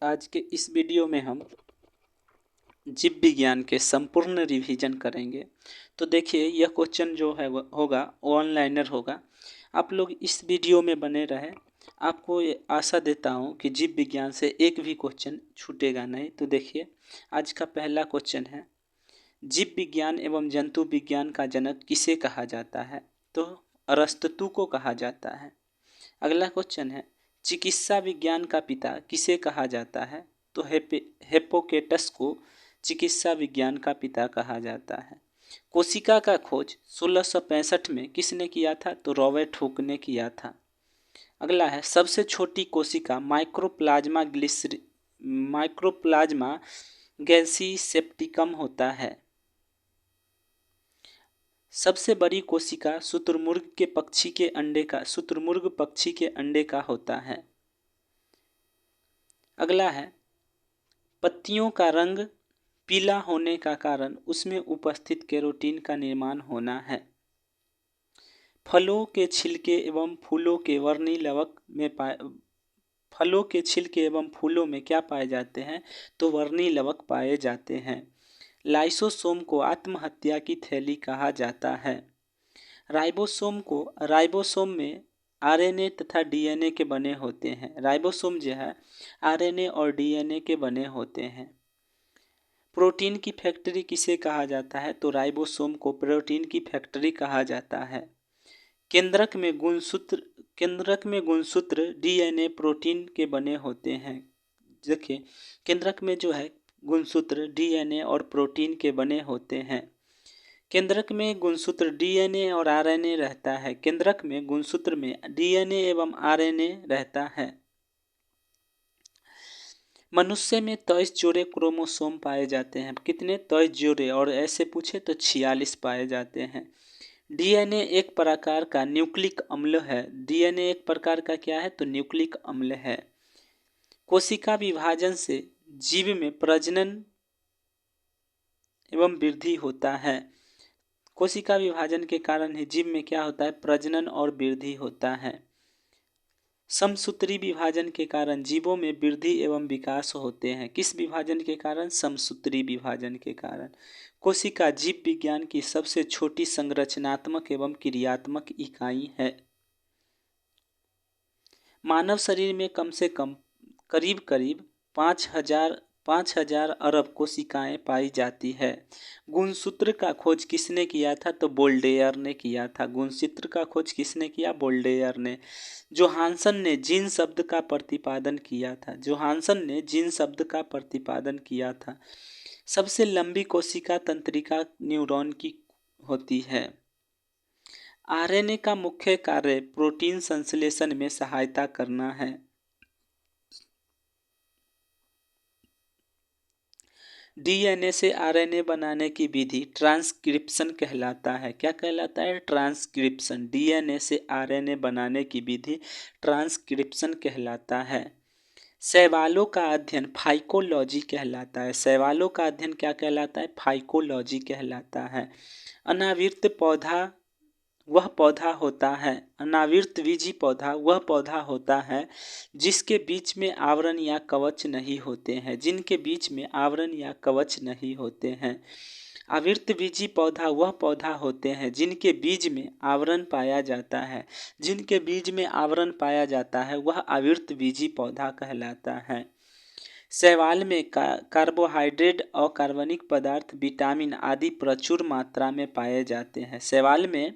आज के इस वीडियो में हम जीव विज्ञान के संपूर्ण रिवीजन करेंगे। तो देखिए, यह क्वेश्चन जो है वो होगा, ऑनलाइनर होगा। आप लोग इस वीडियो में बने रहें। आपको ये आशा देता हूँ कि जीव विज्ञान से एक भी क्वेश्चन छूटेगा नहीं। तो देखिए, आज का पहला क्वेश्चन है, जीव विज्ञान एवं जंतु विज्ञान का जनक किसे कहा जाता है? तो अरस्तु को कहा जाता है। अगला क्वेश्चन है, चिकित्सा विज्ञान का पिता किसे कहा जाता है? तो हिप्पोक्रेटस को चिकित्सा विज्ञान का पिता कहा जाता है। कोशिका का खोज 1665 में किसने किया था? तो रॉबर्ट हुक ने किया था। अगला है, सबसे छोटी कोशिका माइक्रोप्लाज्मा गैसीसेप्टिकम होता है। सबसे बड़ी कोशिका शुतुरमुर्ग पक्षी के अंडे का होता है। अगला है, पत्तियों का रंग पीला होने का कारण उसमें उपस्थित केरोटीन का निर्माण होना है। फलों के छिलके एवं फूलों में क्या पाए जाते हैं? तो वर्णी लवक पाए जाते हैं। लाइसोसोम को आत्महत्या की थैली कहा जाता है। राइबोसोम में आरएनए तथा डीएनए के बने होते हैं। राइबोसोम जो है आरएनए और डीएनए के बने होते हैं। प्रोटीन की फैक्ट्री किसे कहा जाता है? तो राइबोसोम को प्रोटीन की फैक्ट्री कहा जाता है। केंद्रक में गुणसूत्र डीएनए प्रोटीन के बने होते हैं। देखिए, केंद्रक में जो है गुणसूत्र डीएनए और प्रोटीन के बने होते हैं। केंद्रक में गुणसूत्र डीएनए और आरएनए रहता है। केंद्रक में गुणसूत्र में डीएनए एवं आरएनए रहता है। मनुष्य में 23 जोड़े क्रोमोसोम पाए जाते हैं। कितने? 23 जोड़े, और ऐसे पूछे तो 46 पाए जाते हैं। डीएनए एक प्रकार का न्यूक्लिक अम्ल है। डीएनए एक प्रकार का क्या है? तो न्यूक्लिक अम्ल है। कोशिका विभाजन से जीव में प्रजनन एवं वृद्धि होता है। कोशिका विभाजन के कारण ही जीव में क्या होता है? प्रजनन और वृद्धि होता है। समसूत्री विभाजन के कारण जीवों में वृद्धि एवं विकास होते हैं। किस विभाजन के कारण? समसूत्री विभाजन के कारण। कोशिका जीव विज्ञान की सबसे छोटी संरचनात्मक एवं क्रियात्मक इकाई है। मानव शरीर में कम से कम करीब 5,000 अरब कोशिकाएं पाई जाती है। गुणसूत्र का खोज किसने किया था? तो बोल्डेयर ने किया था। गुणसूत्र का खोज किसने किया? बोल्डेयर ने। जोहानसन ने जीन शब्द का प्रतिपादन किया था। सबसे लंबी कोशिका तंत्रिका न्यूरॉन की होती है। आरएनए का मुख्य कार्य प्रोटीन संश्लेषण में सहायता करना है। डीएनए से आरएनए बनाने की विधि ट्रांसक्रिप्शन कहलाता है। क्या कहलाता है? ट्रांसक्रिप्शन। डीएनए से आरएनए बनाने की विधि ट्रांसक्रिप्शन कहलाता है। शैवालों का अध्ययन फाइकोलॉजी कहलाता है। शैवालों का अध्ययन क्या कहलाता है? फाइकोलॉजी कहलाता है। अनावृत पौधा वह पौधा होता है अनावृतबीजी पौधा वह पौधा होता है जिसके बीच में आवरण या कवच नहीं होते हैं। जिनके बीच में आवरण या कवच नहीं होते हैं। आवृतबीजी पौधा वह पौधा होते हैं जिनके बीज में आवरण पाया जाता है। जिनके बीज में आवरण पाया जाता है वह आवृतबीजी पौधा कहलाता है। शैवाल में कार्बोहाइड्रेट, अकार्बनिक पदार्थ, विटामिन आदि प्रचुर मात्रा में पाए जाते हैं। शैवाल में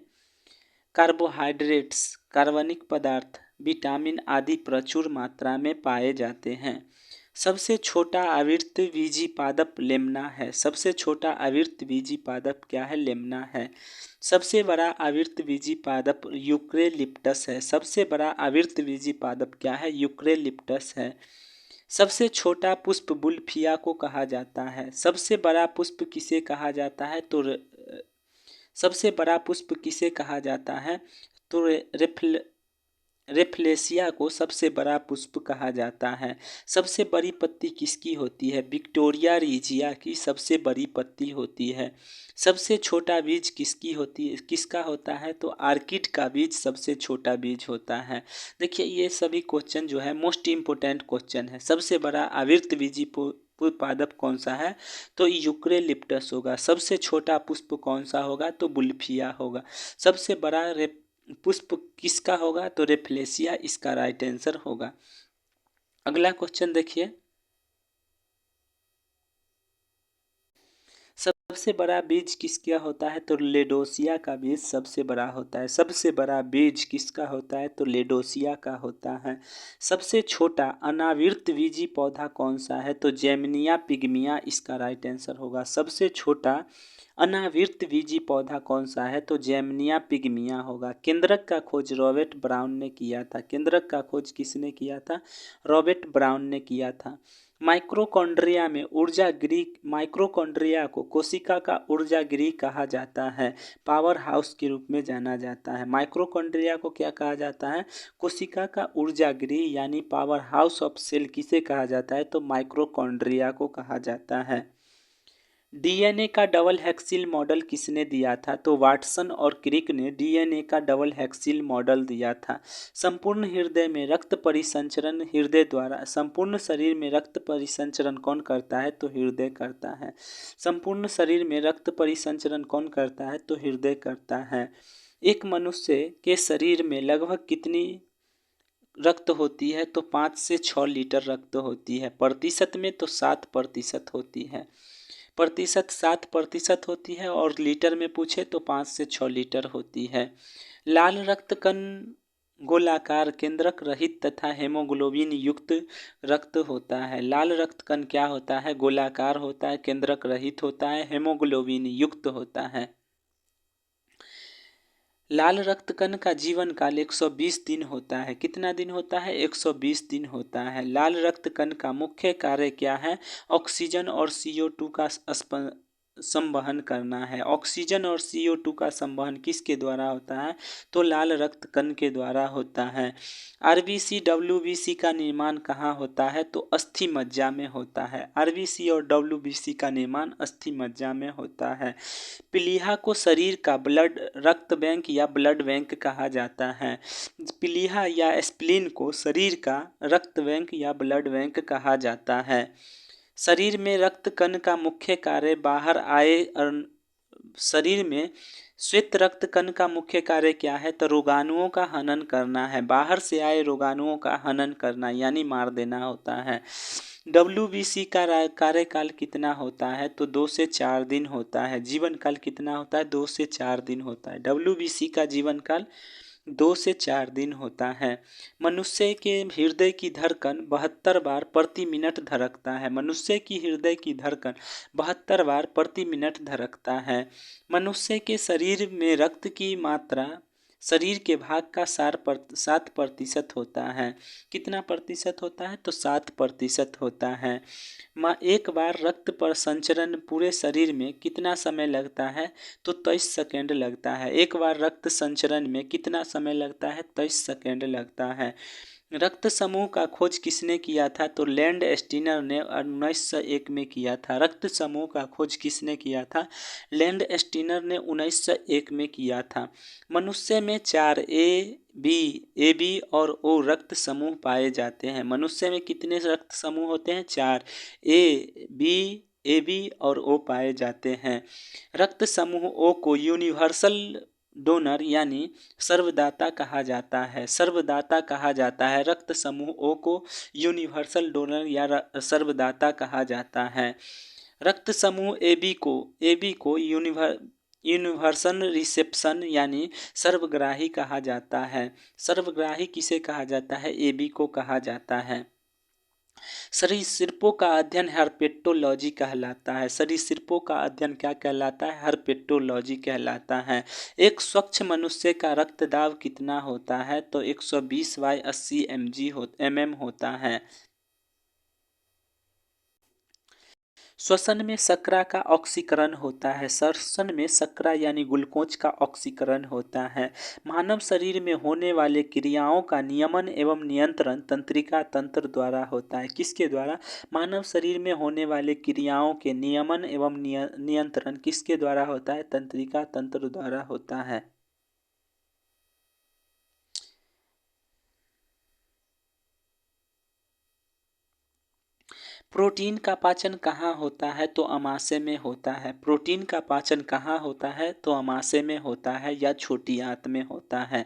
कार्बोहाइड्रेट्स, कार्बनिक पदार्थ, विटामिन आदि प्रचुर मात्रा में पाए जाते हैं। सबसे छोटा आवृतबीजी पादप लेम्ना है। सबसे छोटा आवृतबीजी पादप क्या है? लेम्ना है। सबसे बड़ा आवृतबीजी पादप यूक्रेलिप्टस है। सबसे बड़ा आवृतबीजी पादप क्या है? यूक्रेलिप्टस है। सबसे छोटा पुष्प बुल्फिया को कहा जाता है। सबसे बड़ा पुष्प किसे कहा जाता है? तो सबसे बड़ा पुष्प किसे कहा जाता है? तो रेफलेशिया को सबसे बड़ा पुष्प कहा जाता है। सबसे बड़ी पत्ती किसकी होती है? विक्टोरिया रिजिया की सबसे बड़ी पत्ती होती है। सबसे छोटा बीज किसकी होती है, किसका होता है? तो आर्किड का बीज सबसे छोटा बीज होता है। देखिए ये सभी क्वेश्चन जो है मोस्ट इम्पोर्टेंट क्वेश्चन है। सबसे बड़ा आवृतबीजी पादप कौन सा है? तो यूक्रेलिप्टस होगा। सबसे छोटा पुष्प कौन सा होगा? तो बुल्फिया होगा। सबसे बड़ा पुष्प किसका होगा? तो रेफलेशिया इसका राइट आंसर होगा। अगला क्वेश्चन देखिए, सबसे बड़ा बीज किसका होता है? तो लेडोसिया का बीज सबसे बड़ा होता है। सबसे बड़ा बीज किसका होता है? तो लेडोसिया का होता है। सबसे छोटा अनावृत बीजी पौधा कौन सा है? तो जेमिनिया पिग्मिया इसका राइट आंसर होगा। सबसे छोटा अनावृत बीजी पौधा कौन सा है? तो जेमिनिया पिग्मिया होगा। केंद्रक का खोज रॉबर्ट ब्राउन ने किया था। केंद्रक का खोज किसने किया था? रॉबर्ट ब्राउन ने किया था। माइक्रोकॉन्ड्रिया में ऊर्जा गृह, माइक्रोकॉन्ड्रिया को कोशिका का ऊर्जा गृह कहा जाता है, पावर हाउस के रूप में जाना जाता है। माइक्रोकॉन्ड्रिया को क्या कहा जाता है? कोशिका का ऊर्जा गृह यानी पावर हाउस ऑफ सेल किसे कहा जाता है? तो माइक्रोकॉन्ड्रिया को कहा जाता है। डीएनए का डबल हेक्सिल मॉडल किसने दिया था? तो वाटसन और क्रिक ने डीएनए का डबल हेक्सिल मॉडल दिया था। संपूर्ण हृदय में रक्त परिसंचरण हृदय द्वारा, संपूर्ण शरीर में रक्त परिसंचरण कौन करता है? तो हृदय करता है। संपूर्ण शरीर में रक्त परिसंचरण कौन करता है? तो हृदय करता है। एक मनुष्य के शरीर में लगभग कितनी रक्त होती है? तो 5 से 6 लीटर रक्त होती है। प्रतिशत में तो 7% होती है। प्रतिशत 7% होती है और लीटर में पूछे तो 5 से 6 लीटर होती है। लाल रक्त कण गोलाकार केंद्रक रहित तथा हेमोग्लोबिन युक्त रक्त होता है। लाल रक्त कण क्या होता है? गोलाकार होता है, केंद्रक रहित होता है, हेमोग्लोबिन युक्त होता है। लाल रक्त कण का जीवन काल 120 दिन होता है। कितना दिन होता है? 120 दिन होता है। लाल रक्त कण का मुख्य कार्य क्या है? ऑक्सीजन और CO2 का संवहन करना है। ऑक्सीजन और CO2 का संवहन किसके द्वारा होता है? तो लाल रक्त कण के द्वारा होता है। आरबीसी डब्ल्यूबीसी का निर्माण कहाँ होता है? तो अस्थि मज्जा में होता है। आरबीसी और डब्ल्यूबीसी का निर्माण अस्थि मज्जा में होता है। प्लीहा को शरीर का ब्लड रक्त बैंक या ब्लड बैंक कहा जाता है। प्लीहा या स्प्लीन को शरीर का रक्त बैंक या ब्लड बैंक कहा जाता है। शरीर में रक्त कण का मुख्य कार्य बाहर आए और शरीर में श्वेत रक्त कण का मुख्य कार्य क्या है? तो रोगाणुओं का हनन करना है। बाहर से आए रोगाणुओं का हनन करना यानी मार देना होता है। WBC का कार्यकाल कितना होता है? तो 2 से 4 दिन होता है। जीवन काल कितना होता है? 2 से 4 दिन होता है। WBC का जीवन काल 2 से 4 दिन होता है। मनुष्य के हृदय की धड़कन 72 बार प्रति मिनट धड़कता है। मनुष्य की हृदय की धड़कन 72 बार प्रति मिनट धड़कता है। मनुष्य के शरीर में रक्त की मात्रा शरीर के भाग का 7% होता है। कितना प्रतिशत होता है? तो 7% होता है। एक बार रक्त पर संचरण पूरे शरीर में कितना समय लगता है? तो 23 सेकेंड लगता है। एक बार रक्त संचरण में कितना समय लगता है? 23 सेकेंड लगता है। रक्त समूह का खोज किसने किया था? तो लैंड स्टीनर ने 1901 में किया था। रक्त समूह का खोज किसने किया था? लैंड स्टीनर ने 1901 में किया था। मनुष्य में 4 AB और O रक्त समूह पाए जाते हैं। मनुष्य में कितने रक्त समूह होते हैं? 4 AB और O पाए जाते हैं। रक्त समूह O को यूनिवर्सल डोनर यानी सर्वदाता कहा जाता है। सर्वदाता कहा जाता है। रक्त समूह ओ को यूनिवर्सल डोनर या सर्वदाता कहा जाता है। रक्त समूह AB को यूनिवर्सल रिसेप्शन यानी सर्वग्राही कहा जाता है। सर्वग्राही किसे कहा जाता है? AB को कहा जाता है। सरीसृपों का अध्ययन हर्पेटोलॉजी कहलाता है। सरीसृपों का अध्ययन क्या कहलाता है? हर्पेटोलॉजी कहलाता है। एक स्वच्छ मनुष्य का रक्त दाब कितना होता है? तो 120/80 mm होता है। श्वसन में शर्करा का ऑक्सीकरण होता है। श्वसन में शर्करा यानी ग्लूकोज का ऑक्सीकरण होता है। मानव शरीर में होने वाले क्रियाओं का नियमन एवं नियंत्रण तंत्रिका तंत्र द्वारा होता है। किसके द्वारा? मानव शरीर में होने वाले क्रियाओं के नियमन एवं नियंत्रण किसके द्वारा होता है? तंत्रिका तंत्र द्वारा होता है। प्रोटीन का पाचन कहाँ होता है? तो अमाशय में होता है। प्रोटीन का पाचन कहाँ होता है? तो अमाशय में होता है या छोटी आंत में होता है।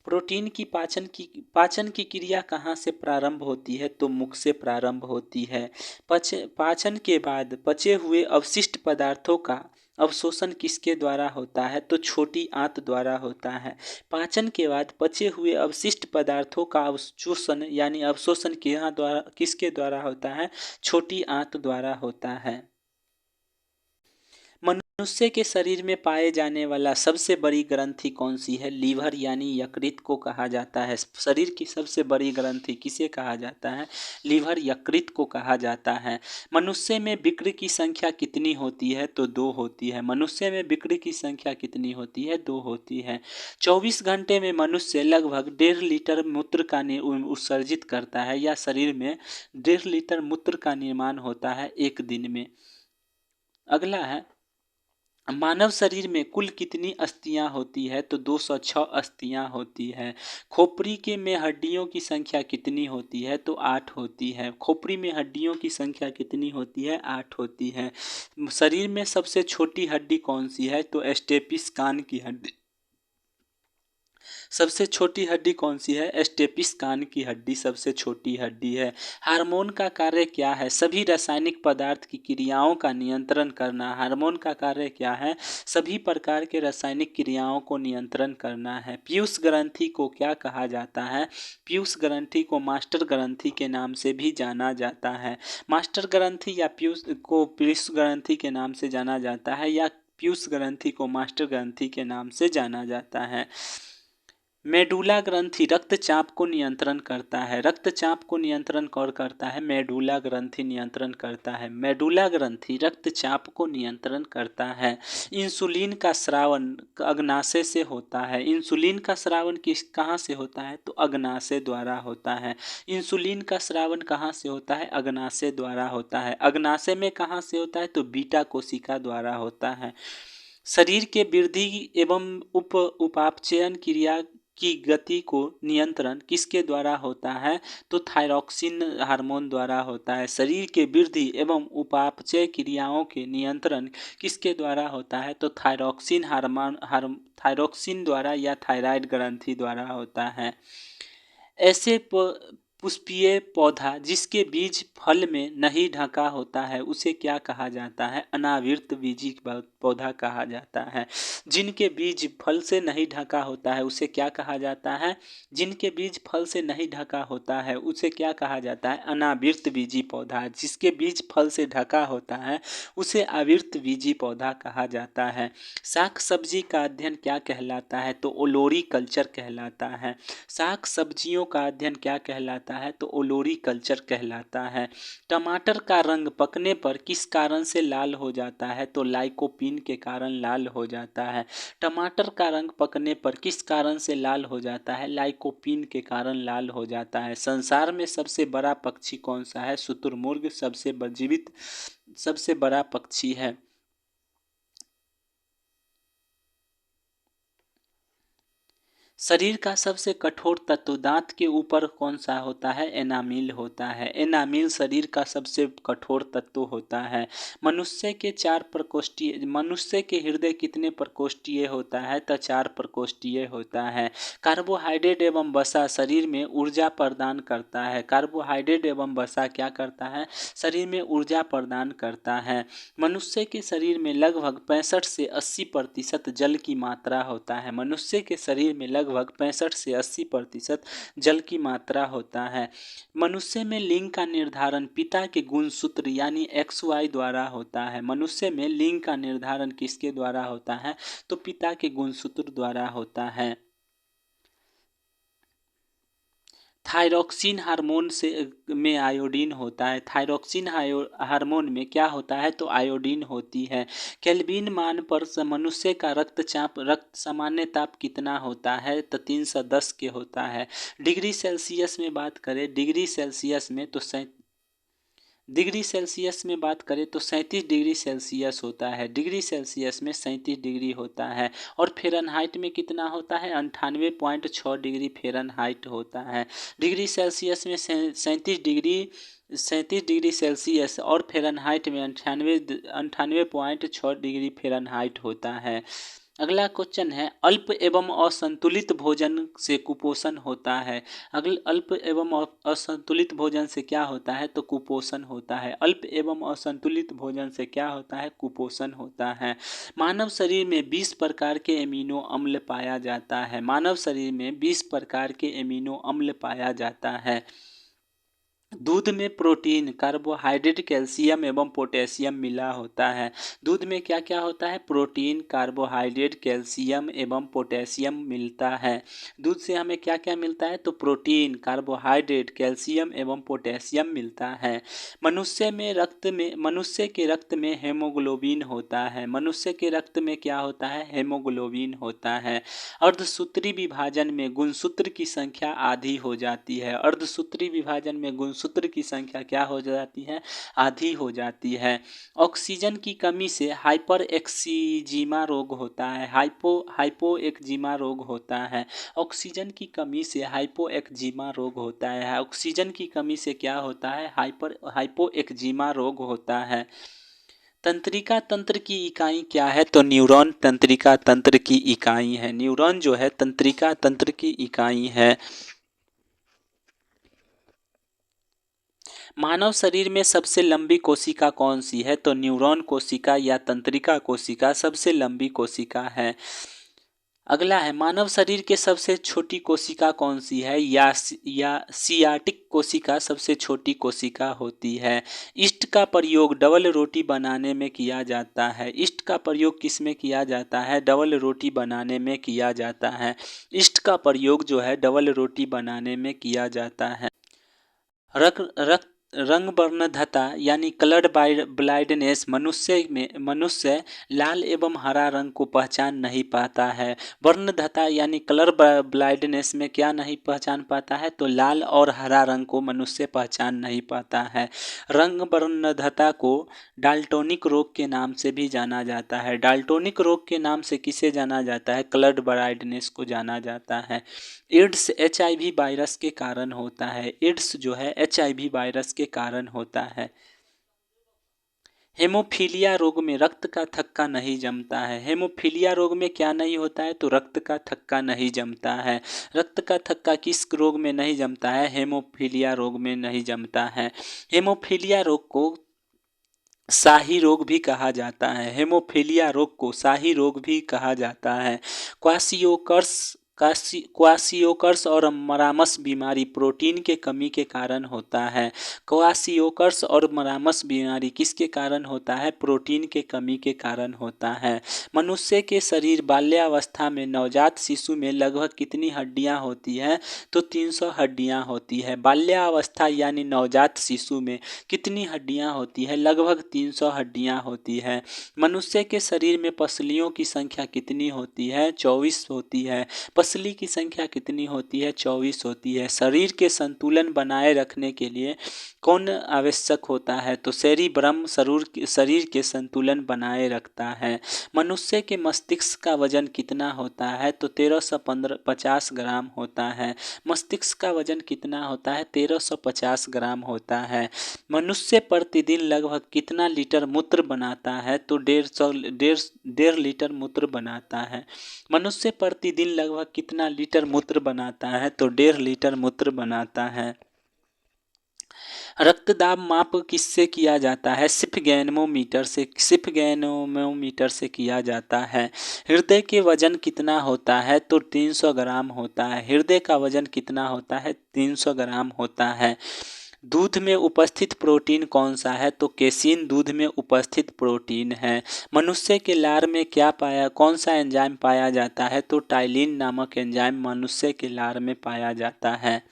प्रोटीन की पाचन की क्रिया कहाँ से प्रारंभ होती है? तो मुख से प्रारंभ होती है। पाचन के बाद बचे हुए अवशिष्ट पदार्थों का अवशोषण किसके द्वारा होता है? तो छोटी आंत द्वारा होता है। पाचन के बाद बचे हुए अवशिष्ट पदार्थों का अवशोषण यानी अवशोषण किसके द्वारा होता है? छोटी आंत द्वारा होता है। मनुष्य के शरीर में पाए जाने वाला सबसे बड़ी ग्रंथि कौन सी है? लीवर यानी यकृत को कहा जाता है। शरीर की सबसे बड़ी ग्रंथि किसे कहा जाता है? लीवर यकृत को कहा जाता है। मनुष्य में बिक्री की संख्या कितनी होती है? तो 2 होती है। मनुष्य में बिक्री की संख्या कितनी होती है? 2 होती है। 24 घंटे में मनुष्य लगभग 1.5 लीटर मूत्र का उत्सर्जित करता है या शरीर में 1.5 लीटर मूत्र का निर्माण होता है एक दिन में। अगला है, मानव शरीर में कुल कितनी अस्थियां होती है? तो 206 अस्थियां होती है। खोपड़ी के में हड्डियों की संख्या कितनी होती है? तो 8 होती है। खोपड़ी में हड्डियों की संख्या कितनी होती है? 8 होती है। शरीर में सबसे छोटी हड्डी कौन सी है? तो स्टेपिस कान की हड्डी। सबसे छोटी हड्डी कौन सी है? स्टेपिस कान की हड्डी सबसे छोटी हड्डी है। हार्मोन का कार्य क्या है? सभी रासायनिक पदार्थ की क्रियाओं का नियंत्रण करना। हार्मोन का कार्य क्या है? सभी प्रकार के रासायनिक क्रियाओं को नियंत्रण करना है। पीयूष ग्रंथि को क्या कहा जाता है? पीयूष ग्रंथि को मास्टर ग्रंथि के नाम से भी जाना जाता है। मास्टर ग्रंथि या पीयूष ग्रंथि के नाम से जाना जाता है या पीयूष ग्रंथि को मास्टर ग्रंथि के नाम से जाना जाता है। मेडुला ग्रंथि रक्तचाप को नियंत्रण करता है। रक्तचाप को नियंत्रण कौन करता है? मेडुला ग्रंथि नियंत्रण करता है। मेडुला ग्रंथि रक्तचाप को नियंत्रण करता है। इंसुलिन का स्रावन अग्नाशय से होता है। इंसुलिन का स्रावन कहाँ से होता है? तो अग्नाशय द्वारा होता है। इंसुलिन का स्रावन कहाँ से होता है? अग्नाशय द्वारा होता है। अग्नाशय में कहाँ से होता है? तो बीटा कोशिका द्वारा होता है। शरीर के वृद्धि एवं उपापचयन क्रिया की गति को नियंत्रण किसके द्वारा होता है? तो थायरॉक्सिन हार्मोन द्वारा होता है। शरीर के वृद्धि एवं उपापचय क्रियाओं के नियंत्रण किसके द्वारा होता है? तो थायरॉक्सिन हार्मोन थायरॉक्सिन द्वारा या थायराइड ग्रंथि द्वारा होता है। ऐसे पुष्पीय पौधा जिसके बीज फल में नहीं ढका होता है उसे क्या कहा जाता है? अनावृत बीजी पौधा कहा जाता है। जिनके बीज फल से नहीं ढका होता है उसे क्या कहा जाता है? जिनके बीज फल से नहीं ढका होता है उसे क्या कहा जाता है? अनावृत बीजी पौधा। जिसके बीज फल से ढका होता है उसे आवृत बीजी पौधा कहा जाता है। शाक सब्जी का अध्ययन क्या कहलाता है? तो ओलोरी कल्चर कहलाता है। शाक सब्जियों का अध्ययन क्या कहलाता है? तो ओलोरी कल्चर कहलाता है। टमाटर का रंग पकने पर किस कारण से लाल हो जाता है? तो लाइकोपीन के कारण लाल हो जाता है। टमाटर का रंग पकने पर किस कारण से लाल हो जाता है? लाइकोपीन के कारण लाल हो जाता है। संसार में सबसे बड़ा पक्षी कौन सा है? शुतुरमुर्ग जीवित सबसे बड़ा पक्षी है। शरीर का सबसे कठोर तत्व दांत के ऊपर कौन सा होता है? एनामिल होता है। एनामिल शरीर का सबसे कठोर तत्व होता है। मनुष्य के हृदय कितने प्रकोष्ठीय होता है? तो 4 प्रकोष्ठीय होता है। कार्बोहाइड्रेट एवं वसा शरीर में ऊर्जा प्रदान करता है। कार्बोहाइड्रेट एवं वसा क्या करता है? शरीर में ऊर्जा प्रदान करता है। मनुष्य के शरीर में लगभग 65 से 80% जल की मात्रा होता है। मनुष्य के शरीर में लगभग 65 से 80% जल की मात्रा होता है। मनुष्य में लिंग का निर्धारण पिता के गुणसूत्र यानी XY द्वारा होता है। मनुष्य में लिंग का निर्धारण किसके द्वारा होता है? तो पिता के गुणसूत्र द्वारा होता है। थायरॉक्सिन हार्मोन से में आयोडीन होता है। थायरॉक्सिन हार्मोन में क्या होता है तो आयोडीन होती है। केल्विन मान पर मनुष्य का रक्त सामान्य ताप कितना होता है तो 310 के होता है। डिग्री सेल्सियस में बात करें, डिग्री सेल्सियस में बात करें तो 37 डिग्री सेल्सियस होता है। डिग्री सेल्सियस में 37 डिग्री होता है। और फ़ारेनहाइट में कितना होता है 98.6 डिग्री फ़ारेनहाइट होता है। डिग्री सेल्सियस में 37 डिग्री सेल्सियस और फ़ारेनहाइट में 98.6 डिग्री फ़ारेनहाइट होता है। अगला क्वेश्चन है, अल्प एवं असंतुलित भोजन से कुपोषण होता है। अल्प एवं असंतुलित भोजन से क्या होता है तो कुपोषण होता है। अल्प एवं असंतुलित भोजन से क्या होता है कुपोषण होता है। मानव शरीर में 20 प्रकार के एमिनो अम्ल पाया जाता है। मानव शरीर में 20 प्रकार के एमिनो अम्ल पाया जाता है। दूध में प्रोटीन, कार्बोहाइड्रेट, कैल्शियम एवं पोटेशियम मिला होता है। दूध में क्या क्या होता है प्रोटीन, कार्बोहाइड्रेट, कैल्शियम एवं पोटेशियम मिलता है। दूध से हमें क्या क्या मिलता है तो प्रोटीन, कार्बोहाइड्रेट, कैल्शियम एवं पोटेशियम मिलता है। मनुष्य के रक्त में हेमोग्लोबिन होता है। मनुष्य के रक्त में क्या होता है हेमोग्लोबिन होता है। अर्धसूत्री विभाजन में गुणसूत्र की संख्या आधी हो जाती है। अर्धसूत्री विभाजन में गुणसूत्र की संख्या क्या हो जाती है आधी हो जाती है। ऑक्सीजन की कमी से हाइपर एक्सीजिमा रोग होता है। हाइपो एक्जिमा रोग होता है। ऑक्सीजन की कमी से हाइपो एक्जिमा रोग होता है। ऑक्सीजन की कमी से क्या होता है हाइपो एक्जिमा रोग होता है। तंत्रिका तंत्र की इकाई क्या है तो न्यूरॉन तंत्रिका तंत्र की इकाई है। न्यूरॉन जो है तंत्रिका तंत्र की इकाई है। मानव शरीर में सबसे लंबी कोशिका कौन सी है तो न्यूरॉन कोशिका या तंत्रिका कोशिका सबसे लंबी कोशिका है। अगला है, मानव शरीर के सबसे छोटी कोशिका कौन सी है या सियाटिक कोशिका सबसे छोटी कोशिका होती है। ईस्ट का प्रयोग डबल रोटी बनाने में किया जाता है। ईस्ट का प्रयोग किस में किया जाता है डबल रोटी बनाने में किया जाता है। ईस्ट का प्रयोग जो है डबल रोटी बनाने में किया जाता है। रक्त रंग वर्णधता यानी कलर ब्लाइंडनेस मनुष्य लाल एवं हरा रंग को पहचान नहीं पाता है। वर्णधता यानी कलर ब्लाइंडनेस में क्या नहीं पहचान पाता है तो लाल और हरा रंग को मनुष्य पहचान नहीं पाता है। रंग वर्णधता को डाल्टोनिक रोग के नाम से भी जाना जाता है। डाल्टोनिक रोग के नाम से किसे जाना जाता है कलर ब्लाइंडनेस को जाना जाता है। एड्स HIV वायरस के कारण होता है। एड्स जो है HIV वायरस के कारण होता है। हेमोफीलिया रोग में रक्त का थक्का नहीं जमता है। हेमोफीलिया रोग में क्या नहीं होता है तो रक्त का थक्का नहीं जमता है। रक्त का थक्का किस रोग में नहीं जमता है हेमोफीलिया रोग में नहीं जमता है। हेमोफीलिया रोग को शाही रोग भी कहा जाता है। हेमोफीलिया रोग को शाही रोग भी कहा जाता है। क्वासियोकर्स और मरामस बीमारी प्रोटीन के कमी के कारण होता है। क्वासियोकर्स और मरामस बीमारी किसके कारण होता है प्रोटीन के कमी के कारण होता है। मनुष्य के शरीर बाल्यावस्था में नवजात शिशु में लगभग कितनी हड्डियां होती हैं तो 300 हड्डियां होती है। बाल्यावस्था यानी नवजात शिशु में कितनी हड्डियां होती है लगभग 300 हड्डियां होती है। मनुष्य के शरीर में पसलियों की संख्या कितनी होती है 24 होती है। पसली की संख्या कितनी होती है 24 होती है। शरीर के संतुलन बनाए रखने के लिए कौन आवश्यक होता है तो सेरिब्रम शरीर के संतुलन बनाए रखता है। मनुष्य के मस्तिष्क का वजन कितना होता है तो 1350 ग्राम होता है। मस्तिष्क का वजन कितना होता है 1350 ग्राम होता है। मनुष्य प्रतिदिन लगभग कितना लीटर मूत्र बनाता है तो 1.5 लीटर मूत्र बनाता है। मनुष्य प्रतिदिन लगभग कितना लीटर मूत्र बनाता है तो 1.5 लीटर मूत्र बनाता है। रक्तदाब माप किससे किया जाता है स्फिगैनोमीटर से किया जाता है। हृदय के वजन कितना होता है तो 300 ग्राम होता है। हृदय का वजन कितना होता है 300 ग्राम होता है। दूध में उपस्थित प्रोटीन कौन सा है तो केसीन दूध में उपस्थित प्रोटीन है। मनुष्य के लार में कौन सा एंजाइम पाया जाता है तो टाइलिन नामक एंजाइम मनुष्य के लार में पाया जाता है।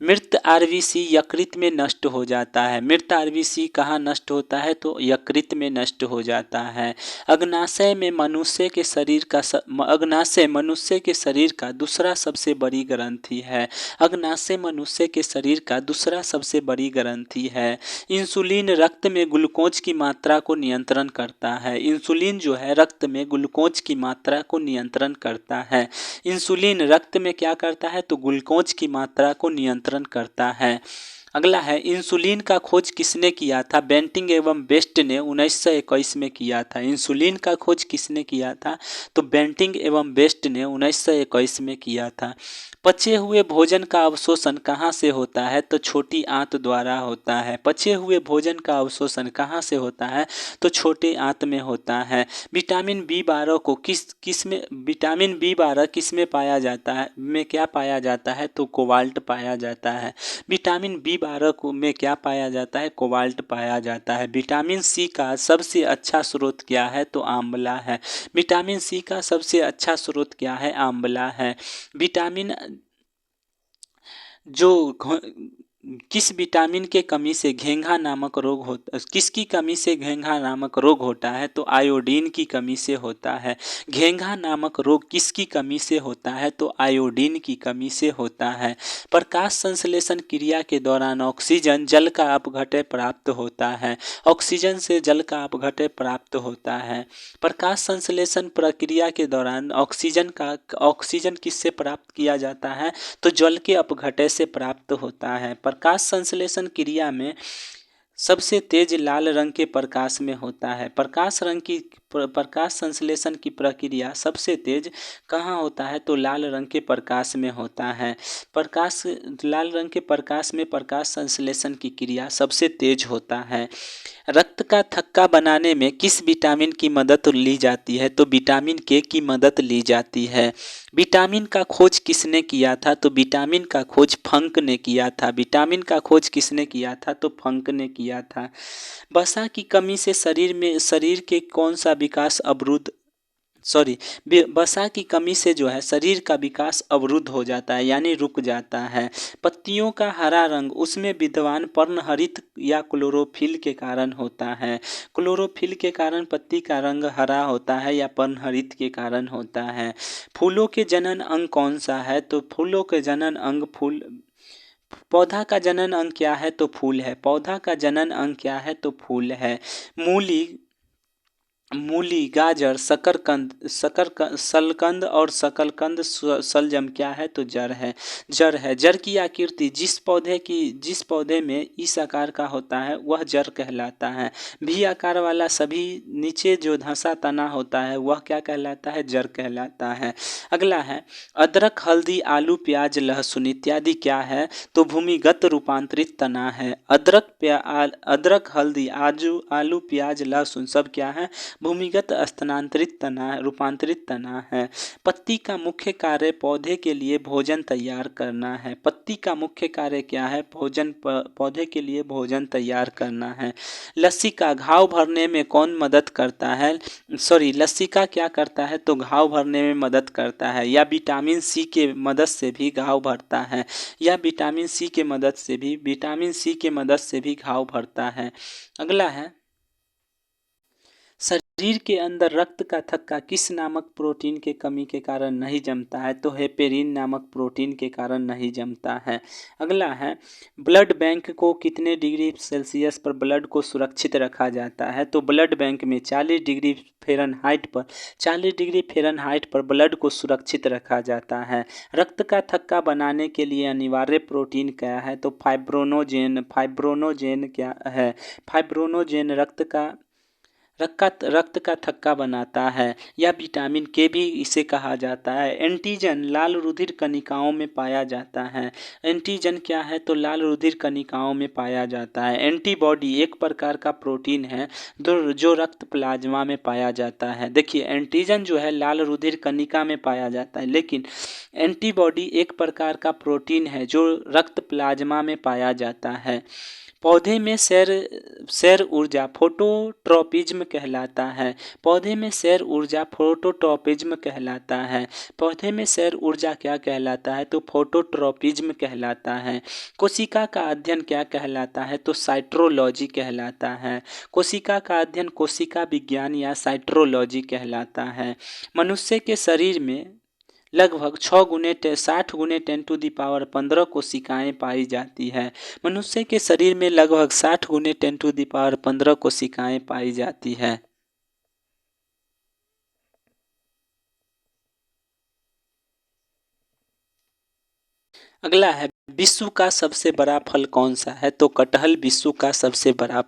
मृत आरबीसी यकृत में नष्ट हो जाता है। मृत आरबीसी कहाँ नष्ट होता है? तो यकृत में नष्ट हो जाता है। अग्नाशय में मनुष्य के शरीर का अग्नाशय मनुष्य के शरीर का दूसरा सबसे बड़ी ग्रंथि है। अग्नाशय मनुष्य के शरीर का दूसरा सबसे बड़ी ग्रंथि है। इंसुलिन रक्त में ग्लूकोज की मात्रा को नियंत्रण करता है। इंसुलिन जो है रक्त में ग्लूकोज की मात्रा को नियंत्रण करता है। इंसुलिन रक्त में क्या करता है? तो ग्लूकोज की मात्रा को नियंत्रण करता है। अगला है, इंसुलिन का खोज किसने किया था? बेंटिंग एवं बेस्ट ने 1921 में किया था। इंसुलिन का खोज किसने किया था? तो बेंटिंग एवं बेस्ट ने 1921 में किया था। पचे हुए भोजन का अवशोषण कहाँ से होता है? तो छोटी आंत द्वारा होता है। पचे हुए भोजन का अवशोषण कहाँ से होता है? तो छोटे आंत में होता है। विटामिन बी 12 को विटामिन बी 12 किस में पाया जाता है? में क्या पाया जाता है? तो कोबाल्ट पाया जाता है। विटामिन बी 12 को में क्या पाया जाता है? कोबाल्ट पाया जाता है। विटामिन सी का सबसे अच्छा स्रोत क्या है? तो आंवला है। विटामिन सी का सबसे अच्छा स्रोत क्या है? आंवला है। विटामिन जो किस विटामिन के कमी से घेंघा नामक रोग होता किसकी कमी से घेंघा नामक रोग होता है? तो आयोडीन की कमी से होता है। घेंघा नामक रोग किसकी कमी से होता है? तो आयोडीन की कमी से होता है। प्रकाश संश्लेषण क्रिया के दौरान ऑक्सीजन जल का अपघट्य प्राप्त होता है। ऑक्सीजन से जल का अपघट्य प्राप्त होता है। प्रकाश संश्लेषण प्रक्रिया के दौरान ऑक्सीजन किससे प्राप्त किया जाता है? तो जल के अपघट्य से प्राप्त होता है। प्रकाश संश्लेषण क्रिया में सबसे तेज लाल रंग के प्रकाश में होता है। प्रकाश संश्लेषण की प्रक्रिया सबसे तेज कहाँ होता है? तो लाल रंग के प्रकाश में होता है। लाल रंग के प्रकाश में प्रकाश संश्लेषण की क्रिया सबसे तेज होता है। रक्त का थक्का बनाने में किस विटामिन की मदद ली जाती है? तो विटामिन के की मदद ली जाती है। विटामिन का खोज किसने किया था? तो विटामिन का खोज फंक ने किया था। विटामिन का खोज किसने किया था? तो फंक ने किया था। वसा की कमी से शरीर के कौन सा विकास अवरुद्ध सॉरी वसा की कमी से जो है शरीर का विकास अवरुद्ध हो जाता है, यानी रुक जाता है। पत्तियों का हरा रंग उसमें विद्यमान पर्णहरित या क्लोरोफिल के कारण होता है। क्लोरोफिल के कारण पत्ती का रंग हरा होता है या पर्णहरित के कारण होता है। फूलों के जनन अंग कौन सा है? तो फूलों के जनन अंग पौधा का जनन अंग क्या है? तो फूल है। पौधा का जनन अंग क्या है? तो फूल है। मूली, गाजर, शलकंद और शकलकंद शलजम क्या है? तो जड़ है। जड़ की आकृति जिस पौधे में इस आकार का होता है वह जड़ कहलाता है। भी आकार वाला सभी नीचे जो धंसा तना होता है वह क्या कहलाता है? जड़ कहलाता है। अगला है, अदरक, हल्दी, आलू, प्याज, लहसुन इत्यादि क्या है? तो भूमिगत रूपांतरित तना है। अदरक, हल्दी, आलू, प्याज, लहसुन सब क्या है? भूमिगत रूपांतरित तना है। पत्ती का मुख्य कार्य पौधे के लिए भोजन तैयार करना है। पत्ती का मुख्य कार्य क्या है? पौधे के लिए भोजन तैयार करना है। लस्सी का घाव भरने में कौन मदद करता है? लस्सी का क्या करता है? तो घाव भरने में मदद करता है। या विटामिन सी के मदद से भी घाव भरता है। विटामिन सी के मदद से भी घाव भरता है। अगला है, शरीर के अंदर रक्त का थक्का किस नामक प्रोटीन के कमी के कारण नहीं जमता है? तो हेपेरिन नामक प्रोटीन के कारण नहीं जमता है। अगला है, ब्लड बैंक को कितने डिग्री सेल्सियस पर ब्लड को सुरक्षित रखा जाता है? तो ब्लड बैंक में 40 डिग्री फ़ारेनहाइट पर ब्लड को सुरक्षित रखा जाता है। रक्त का थक्का बनाने के लिए अनिवार्य प्रोटीन क्या है? तो फाइब्रोनोजेन क्या है? फाइब्रोनोजेन रक्त का थक्का बनाता है। या विटामिन के भी इसे कहा जाता है। एंटीजन लाल रुधिर कणिकाओं में पाया जाता है। एंटीजन क्या है? तो लाल रुधिर कणिकाओं में पाया जाता है। एंटीबॉडी एक प्रकार का प्रोटीन है जो रक्त प्लाज्मा में पाया जाता है। देखिए, एंटीजन जो है लाल रुधिर कणिका में पाया जाता है, लेकिन एंटीबॉडी एक प्रकार का प्रोटीन है जो रक्त प्लाज्मा में पाया जाता है। पौधे में सौर ऊर्जा फोटोट्रॉपिज्म कहलाता है। पौधे में सौर ऊर्जा फोटोट्रॉपिज्म कहलाता है। पौधे में सौर ऊर्जा क्या कहलाता है? तो फोटोट्रॉपिज्म कहलाता है। कोशिका का अध्ययन क्या कहलाता है? तो साइटोलॉजी कहलाता है। कोशिका का अध्ययन कोशिका विज्ञान या साइटोलॉजी कहलाता है। मनुष्य के शरीर में लगभग 60 × 10⁻15 कोशिकाएं पाई जाती है। मनुष्य के शरीर में लगभग 60 × 10⁻15 कोशिकाएं पाई जाती है। अगला है, विश्व का सबसे बड़ा फल कौन सा है? तो कटहल विश्व का सबसे बड़ा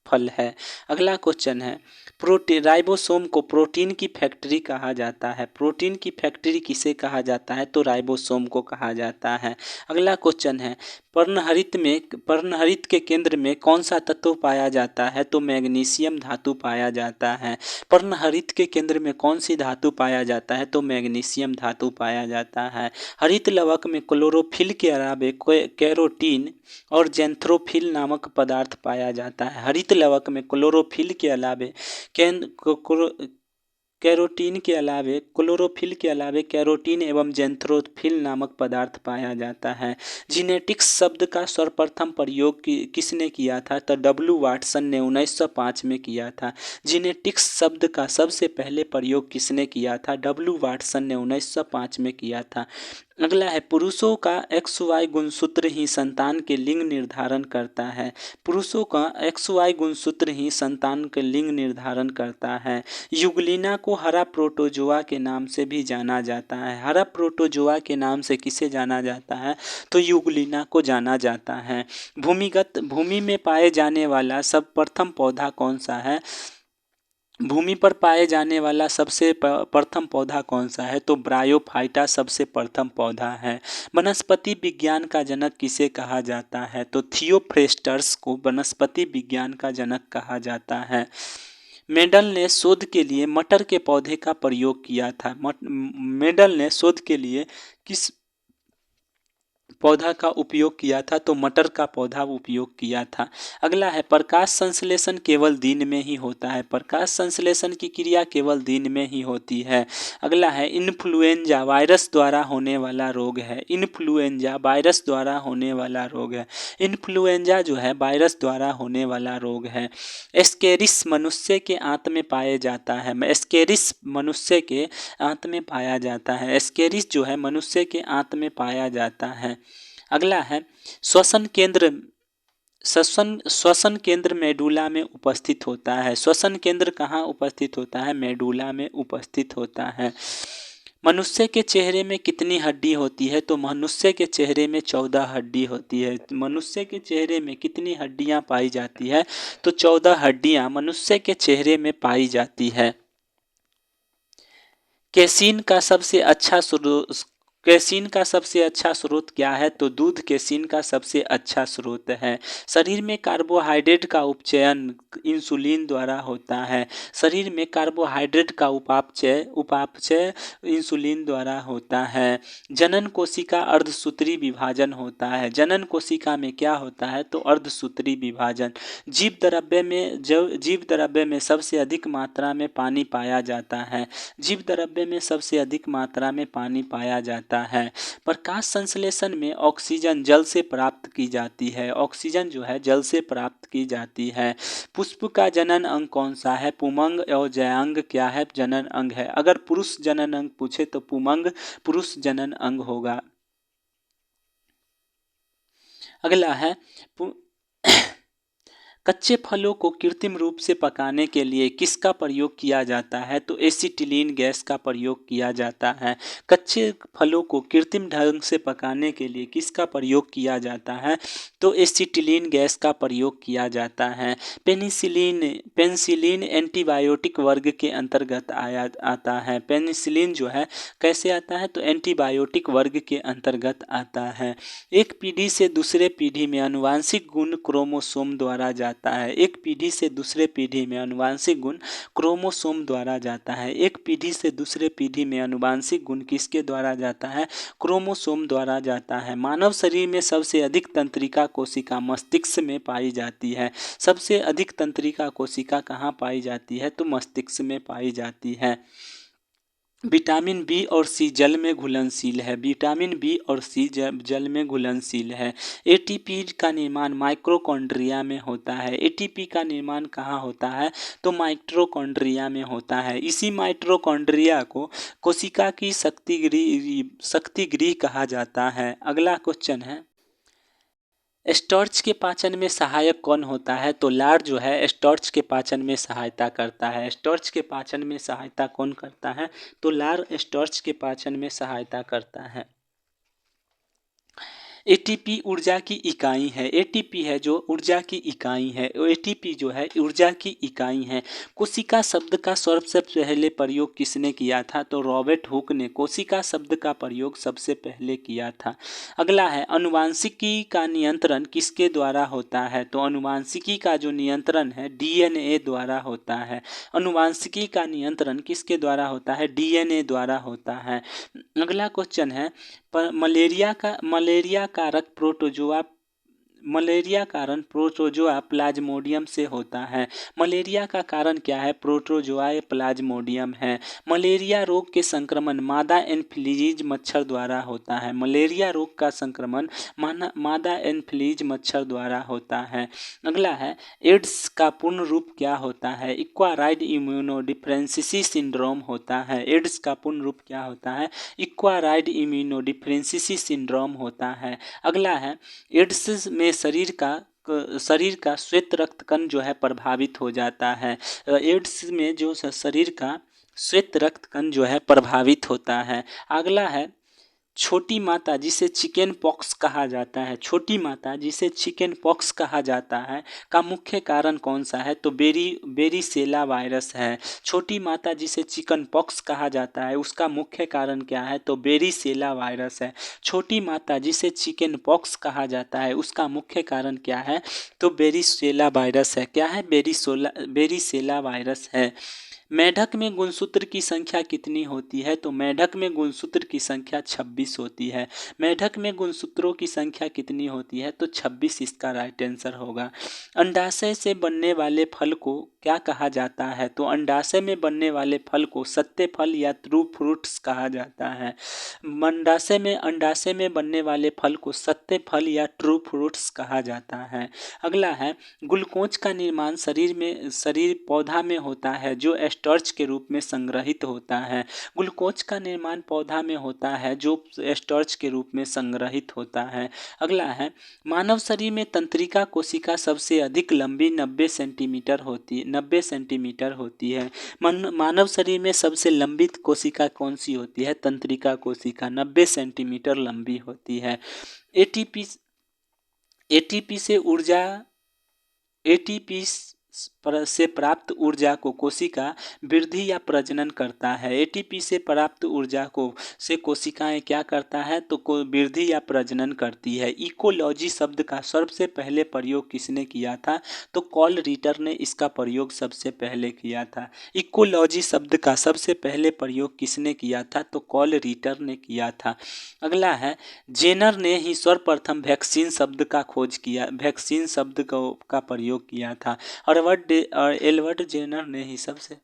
फल है। अगला क्वेश्चन है, प्रोटीन राइबोसोम को प्रोटीन की फैक्ट्री कहा जाता है। प्रोटीन की फैक्ट्री किसे कहा जाता है? तो राइबोसोम को कहा जाता है। अगला क्वेश्चन है, पर्णहरित के केंद्र में कौन सा तत्व पाया जाता है? तो मैग्नीशियम धातु पाया जाता है। पर्णहरित के केंद्र में कौन सी धातु पाया जाता है? तो मैग्नीशियम धातु पाया जाता है। हरित लवक में क्लोरोफिल के अलावे कैरोटीन और जेंथ्रोफिल नामक पदार्थ पाया जाता है। हरित लवक में क्लोरोफिल के अलावे कैरोटीन के अलावे क्लोरोफिल के अलावे कैरोटीन एवं जेंथ्रोफिल नामक पदार्थ पाया जाता है। जीनेटिक्स शब्द का सर्वप्रथम प्रयोग किसने किया था? तो डब्ल्यू वाटसन ने 1905 में किया था। जीनेटिक्स शब्द का सबसे पहले प्रयोग किसने किया था? डब्ल्यू वाटसन ने 1905 में किया था। अगला है, पुरुषों का XY गुणसूत्र ही संतान के लिंग निर्धारण करता है। पुरुषों का XY गुणसूत्र ही संतान के लिंग निर्धारण करता है। युगलिना को हरा प्रोटोजोआ के नाम से भी जाना जाता है। हरा प्रोटोजोआ के नाम से किसे जाना जाता है? तो युगलिना को जाना जाता है। भूमि में पाए जाने वाला सर्वप्रथम पौधा कौन सा है? भूमि पर पाए जाने वाला सबसे प्रथम पौधा कौन सा है? तो ब्रायोफाइटा सबसे प्रथम पौधा है। वनस्पति विज्ञान का जनक किसे कहा जाता है? तो थियोफ्रेस्टस को वनस्पति विज्ञान का जनक कहा जाता है। मेंडल ने शोध के लिए मटर के पौधे का प्रयोग किया था। मेंडल ने शोध के लिए किस पौधा का उपयोग किया था? तो मटर का पौधा उपयोग किया था। अगला है, प्रकाश संश्लेषण केवल दिन में ही होता है। प्रकाश संश्लेषण की क्रिया केवल दिन में ही होती है। अगला है, इन्फ्लुएंजा वायरस द्वारा होने वाला रोग है। इन्फ्लुएंजा वायरस द्वारा होने वाला रोग है। इन्फ्लुएंजा जो है वायरस द्वारा होने वाला रोग है। एस्केरिस मनुष्य के आंत में पाया जाता है। एस्केरिस मनुष्य के आंत में पाया जाता है। एस्केरिस जो है मनुष्य के आंत में पाया जाता है। अगला है, श्वसन केंद्र मेडुला में उपस्थित होता है। श्वसन केंद्र कहाँ उपस्थित होता है? मेडुला में उपस्थित होता है। मनुष्य के चेहरे में कितनी हड्डी होती है? तो मनुष्य के चेहरे में 14 हड्डी होती है। मनुष्य के चेहरे में कितनी हड्डियां पाई जाती है? तो 14 हड्डियां मनुष्य के चेहरे में पाई जाती है। केसीन का सबसे अच्छा स्रोत क्या है? तो दूध केसीन का सबसे अच्छा स्रोत है। शरीर में कार्बोहाइड्रेट का उपचयन इंसुलिन द्वारा होता है। शरीर में कार्बोहाइड्रेट का उपापचय इंसुलिन द्वारा होता है। जनन कोशिका अर्धसूत्री विभाजन होता है। जनन कोशिका में क्या होता है? तो अर्धसूत्री विभाजन। जीव द्रव्य में सबसे अधिक मात्रा में पानी पाया जाता है। जीव द्रव्य में सबसे अधिक मात्रा में पानी पाया जाता है। प्रकाश संश्लेषण में ऑक्सीजन जल से प्राप्त की जाती है। ऑक्सीजन जो है जल से प्राप्त की जाती है। पुष्प का जनन अंग कौन सा है? पुमंग और जयांग क्या है? जनन अंग है। अगर पुरुष जनन अंग पूछे तो पुमंग पुरुष जनन अंग होगा। अगला है, कच्चे फलों को कृत्रिम रूप से पकाने के लिए किसका प्रयोग किया जाता है? तो एसिटिलीन गैस का प्रयोग किया जाता है। कच्चे फलों को कृत्रिम ढंग से पकाने के लिए किसका प्रयोग किया जाता है? तो एसिटिलीन गैस का प्रयोग किया जाता है। पेनिसिलिन एंटीबायोटिक वर्ग के अंतर्गत आता है। पेनिसिलिन जो है कैसे आता है? तो एंटीबायोटिक वर्ग के अंतर्गत आता है। एक पीढ़ी से दूसरे पीढ़ी में अनुवांशिक गुण क्रोमोसोम द्वारा जाता जाता है। एक पीढ़ी से दूसरे पीढ़ी में आनुवांशिक गुण क्रोमोसोम द्वारा जाता है। एक पीढ़ी से दूसरे पीढ़ी में आनुवांशिक गुण किसके द्वारा जाता है? क्रोमोसोम द्वारा जाता है। मानव शरीर में सबसे अधिक तंत्रिका कोशिका मस्तिष्क में पाई जाती है। सबसे अधिक तंत्रिका कोशिका कहाँ पाई जाती है? तो मस्तिष्क में पाई जाती है। विटामिन बी और सी जल में घुलनशील है। विटामिन बी और सी जल में घुलनशील है। एटीपी का निर्माण माइक्रोकॉन्ड्रिया में होता है। एटीपी का निर्माण कहाँ होता है? तो माइटोकॉन्ड्रिया में होता है। इसी माइटोकॉन्ड्रिया को कोशिका की शक्ति गृह कहा जाता है। अगला क्वेश्चन है, स्टार्च के पाचन में सहायक कौन होता है? तो लार जो है स्टार्च के पाचन में सहायता करता है। स्टार्च के पाचन में सहायता कौन करता है? तो लार स्टार्च के पाचन में सहायता करता है। एटीपी ऊर्जा की इकाई है। एटीपी है जो ऊर्जा की इकाई है। एटीपी जो है ऊर्जा की इकाई है। कोशिका शब्द का सबसे पहले प्रयोग किसने किया था? तो रॉबर्ट हुक ने कोशिका शब्द का प्रयोग सबसे पहले किया था। अगला है, अनुवांशिकी का नियंत्रण किसके द्वारा होता है? तो अनुवांशिकी का जो नियंत्रण है डीएनए द्वारा होता है। अनुवांशिकी का नियंत्रण किसके द्वारा होता है? डीएनए द्वारा होता है। अगला क्वेश्चन है, पर मलेरिया कारक मलेरिया कारण प्रोटोजोआ प्लाज्मोडियम से होता है। मलेरिया का कारण क्या है? प्रोटोजोआ प्लाज्मोडियम है। मलेरिया रोग के संक्रमण मादा एनफ्लूएंजा मच्छर द्वारा होता है। मलेरिया रोग का संक्रमण मादा एनफ्लूएंजा मच्छर द्वारा होता है। अगला है, एड्स का पूर्ण रूप क्या होता है? एक्वायर्ड इम्यूनोडेफिशिएंसी सिंड्रोम होता है। एड्स का पूर्ण रूप क्या होता है? एक्वायर्ड इम्यूनोडेफिशिएंसी सिंड्रोम होता है। अगला है, एड्स में शरीर का श्वेत रक्त कण जो है प्रभावित हो जाता है। एड्स में जो शरीर का श्वेत रक्त कण जो है प्रभावित होता है। अगला है, छोटी माता जिसे चिकन पॉक्स कहा जाता है, छोटी माता जिसे चिकन पॉक्स कहा जाता है का मुख्य कारण कौन सा है? तो बेरीसेला वायरस है। छोटी माता जिसे चिकन पॉक्स कहा जाता है उसका मुख्य कारण क्या है? तो बेरीसेला वायरस है। छोटी माता जिसे चिकन पॉक्स कहा जाता है उसका मुख्य कारण क्या है? तो बेरीसेला वायरस है। क्या है? बेरीसेला वायरस है। मेढक में गुणसूत्र की संख्या कितनी होती है? तो मेढक में गुणसूत्र की संख्या 26 होती है। मेढक में गुणसूत्रों की संख्या कितनी होती है? तो 26 इसका राइट आंसर होगा। अंडाशय से बनने वाले फल को क्या कहा जाता है? तो अंडाशय में बनने वाले फल को सत्य फल या ट्रू फ्रूट्स कहा जाता है। अंडाशय में बनने वाले फल को सत्य फल या ट्रू फ्रूट्स कहा जाता है। अगला है, ग्लूकोज का निर्माण शरीर पौधा में होता है जो स्टार्च के रूप में संग्रहित होता है। ग्लूकोज का निर्माण पौधा में होता है जो स्टार्च के रूप में संग्रहित होता है। अगला है, मानव शरीर में तंत्रिका कोशिका सबसे अधिक लंबी 90 सेंटीमीटर होती है। मानव शरीर में सबसे लंबी कोशिका कौन सी होती है? तंत्रिका कोशिका 90 सेंटीमीटर लंबी होती है। एटीपी से प्राप्त ऊर्जा को कोशिका वृद्धि या प्रजनन करता है। एटीपी से प्राप्त ऊर्जा को कोशिकाएं क्या करता है? तो वृद्धि या प्रजनन करती है। इकोलॉजी शब्द का सबसे पहले प्रयोग किसने किया था? तो कॉल रिटर ने इसका प्रयोग सबसे पहले किया था। इकोलॉजी शब्द का सबसे पहले प्रयोग किसने किया था? तो कॉल रिटर ने किया था। अगला है, जेनर ने ही सर्वप्रथम वैक्सीन शब्द का खोज किया, वैक्सीन शब्द का प्रयोग किया था। और एडवर्ड जेनर ने ही सबसे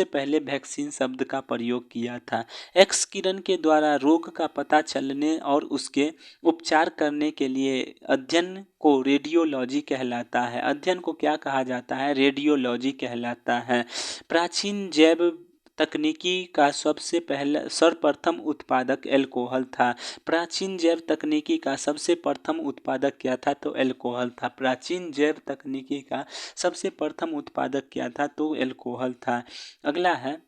पहले वैक्सीन शब्द का प्रयोग किया था। एक्स किरण के द्वारा रोग का पता चलने और उसके उपचार करने के लिए अध्ययन को रेडियोलॉजी कहलाता है। अध्ययन को क्या कहा जाता है? रेडियोलॉजी कहलाता है। प्राचीन जैव तकनीकी का सर्वप्रथम उत्पादक एल्कोहल था। प्राचीन जैव तकनीकी का सबसे प्रथम उत्पादक क्या था? तो एल्कोहल था। प्राचीन जैव तकनीकी का सबसे प्रथम उत्पादक क्या था? तो एल्कोहल था। अगला है,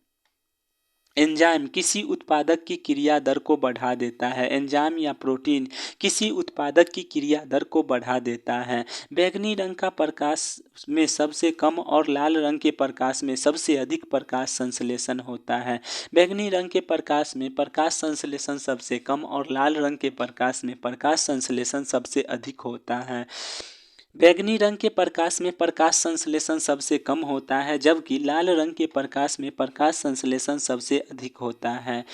एंजाइम किसी उत्पादक की क्रिया दर को बढ़ा देता है। एंजाइम या प्रोटीन किसी उत्पादक की क्रिया दर को बढ़ा देता है। बैंगनी रंग का प्रकाश में सबसे कम और लाल रंग के प्रकाश में सबसे अधिक प्रकाश संश्लेषण होता है। बैंगनी रंग के प्रकाश में प्रकाश संश्लेषण सबसे कम और लाल रंग के प्रकाश में प्रकाश संश्लेषण सबसे अधिक होता है। बैंगनी रंग के प्रकाश में प्रकाश संश्लेषण सबसे कम होता है, जबकि लाल रंग के प्रकाश में प्रकाश संश्लेषण सबसे अधिक होता है।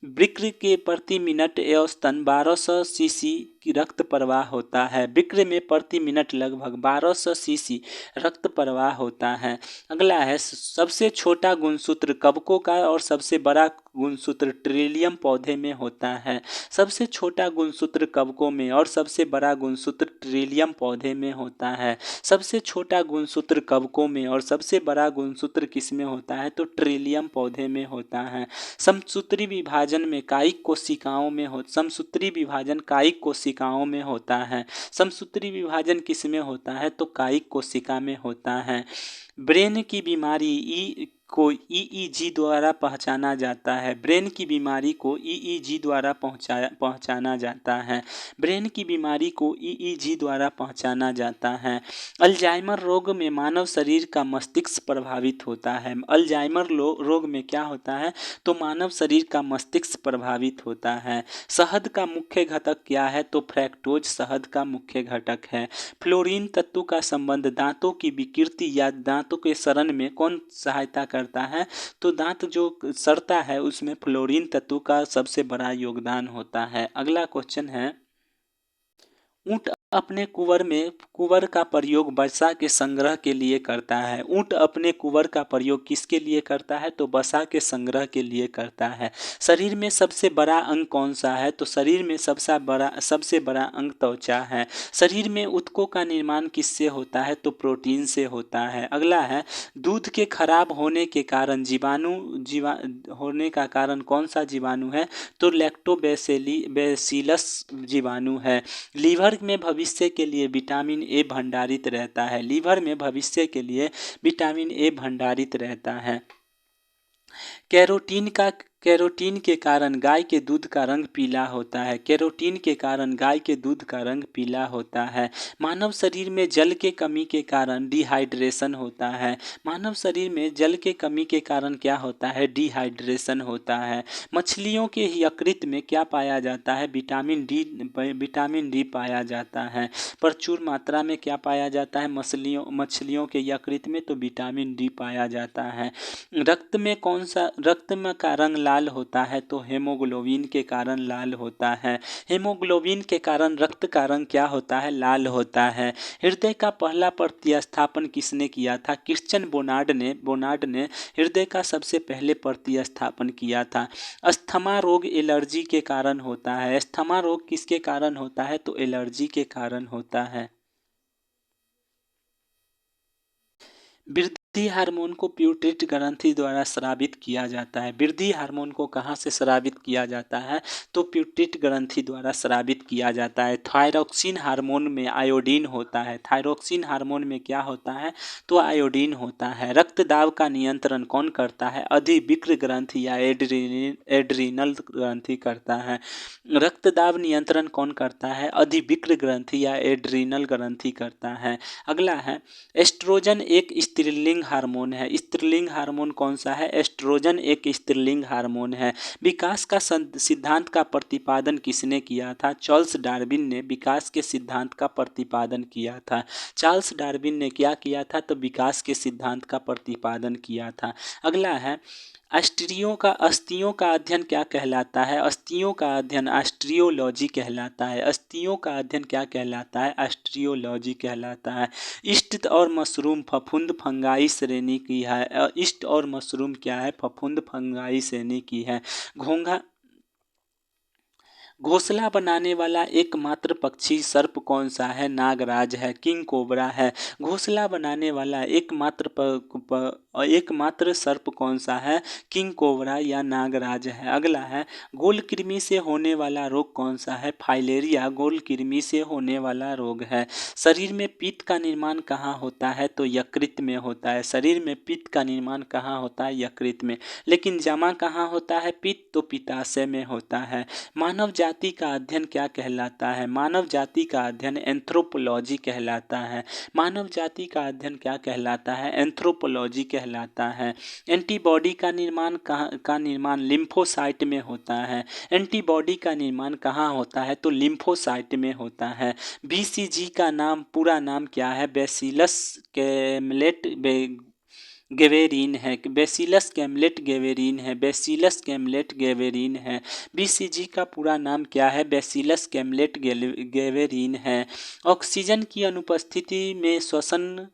वृक्क के प्रति मिनट औसतन 1200 सीसी की रक्त प्रवाह होता है। वृक्क में प्रति मिनट लगभग 1200 सीसी रक्त प्रवाह होता है। अगला है सबसे छोटा गुणसूत्र कवकों का और सबसे बड़ा गुणसूत्र ट्रिलियम पौधे में होता है। सबसे छोटा गुणसूत्र कवकों में और सबसे बड़ा गुणसूत्र ट्रिलियम पौधे में होता है। सबसे छोटा गुणसूत्र कवकों में और सबसे बड़ा गुणसूत्र किस में होता है, तो ट्रिलियम पौधे में होता है। समसूत्री विभाजन में कायिक कोशिकाओं में समसूत्री विभाजन कायिक कोशिकाओं में होता है। समसूत्री विभाजन किस में होता है, तो कायिक कोशिका में होता है। ब्रेन की बीमारी को ईईजी द्वारा पहचाना जाता है। ब्रेन की बीमारी को ईईजी द्वारा पहचाना जाता है। ब्रेन की बीमारी को ईईजी द्वारा पहचाना जाता है। अल्जाइमर रोग में मानव शरीर का मस्तिष्क प्रभावित होता है। अल्जाइमर रोग में क्या होता है, तो मानव शरीर का मस्तिष्क प्रभावित होता है। शहद का मुख्य घटक क्या है, तो फ्रैक्टोज शहद का मुख्य घटक है। फ्लोरीन तत्व का संबंध दांतों की विकृति या दांतों के सड़न में कौन सहायता करता है, तो दांत जो सड़ता है उसमें फ्लोरीन तत्व का सबसे बड़ा योगदान होता है। अगला क्वेश्चन है, ऊंट अपने कुंवर का प्रयोग वसा के संग्रह के लिए करता है। ऊंट अपने कुंवर का प्रयोग किसके लिए करता है, तो वसा के संग्रह के लिए करता है। शरीर में सबसे बड़ा अंग कौन सा है, तो शरीर में सबसे बड़ा अंग त्वचा है। शरीर में ऊतकों का निर्माण किससे होता है, तो प्रोटीन से होता है। अगला है, दूध के खराब होने के कारण होने का कारण कौन सा जीवाणु है, तो लैक्टोबैसिलस जीवाणु है। लीवर में भविष्य के लिए विटामिन ए भंडारित रहता है। लीवर में भविष्य के लिए विटामिन ए भंडारित रहता है। कैरोटीन के कारण गाय के दूध का रंग पीला होता है। कैरोटीन के कारण गाय के दूध का रंग पीला होता है। मानव शरीर में जल के कमी के कारण डिहाइड्रेशन होता है। मानव शरीर में जल के कमी के कारण क्या होता है, डिहाइड्रेशन होता है। मछलियों के यकृत में क्या पाया जाता है, विटामिन डी पाया जाता है। प्रचुर मात्रा में क्या पाया जाता है मछलियों के यकृत में, तो विटामिन डी पाया जाता है। रक्त में का रंग लाल होता है, तो हेमोग्लोबिन के कारण लाल होता है। हेमोग्लोबिन के कारण रक्त का रंग क्या होता है, लाल होता है। हृदय का पहला प्रतिस्थापन किसने किया था, क्रिश्चियन बोनार्ड ने हृदय का सबसे पहले प्रतिस्थापन किया था। अस्थमा रोग एलर्जी के कारण होता है। अस्थमा रोग किसके कारण होता है, तो एलर्जी के कारण होता है। वृद्धि हार्मोन को प्यूटरी ग्रंथि द्वारा स्रावित किया जाता है। वृद्धि हार्मोन को कहाँ से स्रावित किया जाता है, तो प्यूटरी ग्रंथि द्वारा स्रावित किया जाता है। थायरॉक्सिन हार्मोन में आयोडीन होता है। थायरॉक्सिन हार्मोन में क्या होता है, तो आयोडीन होता है। रक्त दाब का नियंत्रण कौन करता है, अधिवृक्क ग्रंथि या एड्रीनल ग्रंथि करता है। रक्त दाब नियंत्रण कौन करता है, अधिवृक्क ग्रंथि या एड्रीनल ग्रंथि करता है। अगला है, एस्ट्रोजन एक स्त्रीलिंग हार्मोन है। स्त्रीलिंग हार्मोन कौन सा है, एस्ट्रोजन एक स्त्रीलिंग हार्मोन है। विकास का सिद्धांत का प्रतिपादन किसने किया था, चार्ल्स डार्विन ने विकास के सिद्धांत का प्रतिपादन किया था। चार्ल्स डार्विन ने क्या किया था, तो विकास के सिद्धांत का प्रतिपादन किया था। अगला है, अस्थियों का अध्ययन क्या कहलाता है, अस्थियों का अध्ययन एस्ट्रियोलॉजी कहलाता है। अस्थियों का अध्ययन क्या कहलाता है, एस्ट्रियोलॉजी कहलाता है। ईस्ट और मशरूम फफूंद फंगाई श्रेणी की है। ईस्ट और मशरूम क्या है, फफूंद फंगाई श्रेणी की है। घोंसला बनाने वाला एकमात्र पक्षी सर्प कौन सा है? नागराज है, किंग कोबरा है। घोंसला बनाने वाला एकमात्र सर्प कौन सा है? किंग कोबरा या नागराज है। अगला है, गोल कृमि से होने वाला रोग कौन सा है? फाइलेरिया गोल कृमि से होने वाला रोग है। शरीर में पित्त का निर्माण कहाँ होता है? तो यकृत में होता है। शरीर में पित्त का निर्माण कहाँ होता है? यकृत में। लेकिन जमा कहाँ होता है पित्त? तो पित्ताशय में होता है। मानव जाति का अध्ययन क्या कहलाता है? मानव जाति का अध्ययन एंथ्रोपोलॉजी कहलाता है। मानव जाति का अध्ययन क्या कहलाता है? एंथ्रोपोलॉजी कहलाता है। एंटीबॉडी का निर्माण लिम्फोसाइट में होता है। एंटीबॉडी का निर्माण कहाँ होता है? तो लिम्फोसाइट में होता है। बीसीजी का पूरा नाम क्या है? बैसिलस कैमलेट गेवेरिन है। बेसिलस कैमलेट गेवेरिन है। बेसिलस कैमलेट गेवेरिन है। बीसीजी का पूरा नाम क्या है? बेसिलस कैमलेट गेवेरिन है। ऑक्सीजन की अनुपस्थिति में श्वसन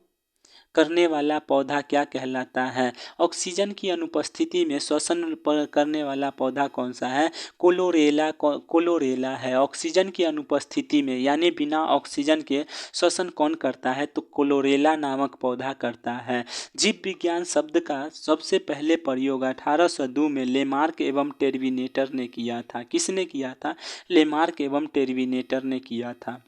करने वाला पौधा क्या कहलाता है? ऑक्सीजन की अनुपस्थिति में श्वसन करने वाला पौधा कौन सा है? कोलोरेला है। ऑक्सीजन की अनुपस्थिति में यानी बिना ऑक्सीजन के श्वसन कौन करता है? तो कोलोरेला नामक पौधा करता है। जीव विज्ञान शब्द का सबसे पहले प्रयोग 1802 में लेमार्क एवं टेर्विनेटर ने किया था। किसने किया था? लेमार्क एवं टेर्विनेटर ने किया था।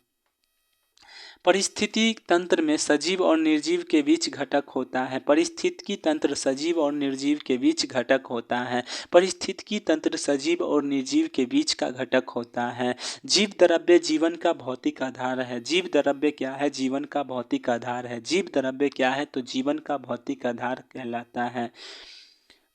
परिस्थिति तंत्र में सजीव और निर्जीव के बीच घटक होता है। परिस्थितिकी तंत्र सजीव और निर्जीव के बीच घटक होता है। परिस्थितिकी तंत्र सजीव और निर्जीव के बीच का घटक होता है। जीव द्रव्य जीवन का भौतिक आधार है। जीव द्रव्य क्या है? जीवन का भौतिक आधार है। जीव द्रव्य क्या है? तो जीवन का भौतिक आधार कहलाता है।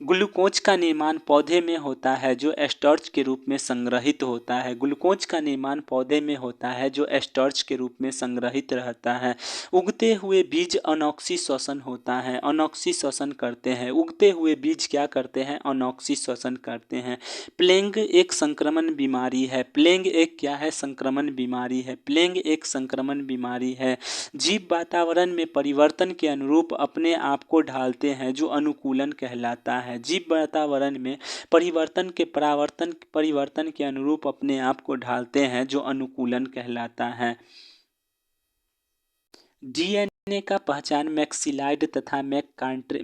ग्लूकोज का निर्माण पौधे में होता है जो स्टार्च के रूप में संग्रहित होता है। ग्लूकोज का निर्माण पौधे में होता है जो स्टार्च के रूप में संग्रहित रहता है। उगते हुए बीज अनॉक्सी श्वसन होता है। अनॉक्सी श्वसन करते हैं। उगते हुए बीज क्या करते हैं? अनॉक्सी श्वसन करते हैं। प्लेग एक संक्रमण बीमारी है। प्लेग एक क्या है? संक्रमण बीमारी है। प्लेग एक संक्रमण बीमारी है। जीव वातावरण में परिवर्तन के अनुरूप अपने आप को ढालते हैं जो अनुकूलन कहलाता है। जीव वातावरण में परिवर्तन के अनुरूप अपने आप को ढालते हैं जो अनुकूलन कहलाता है। डीएनए का पहचान मैक्सिलाइड तथा मैककार्ट्री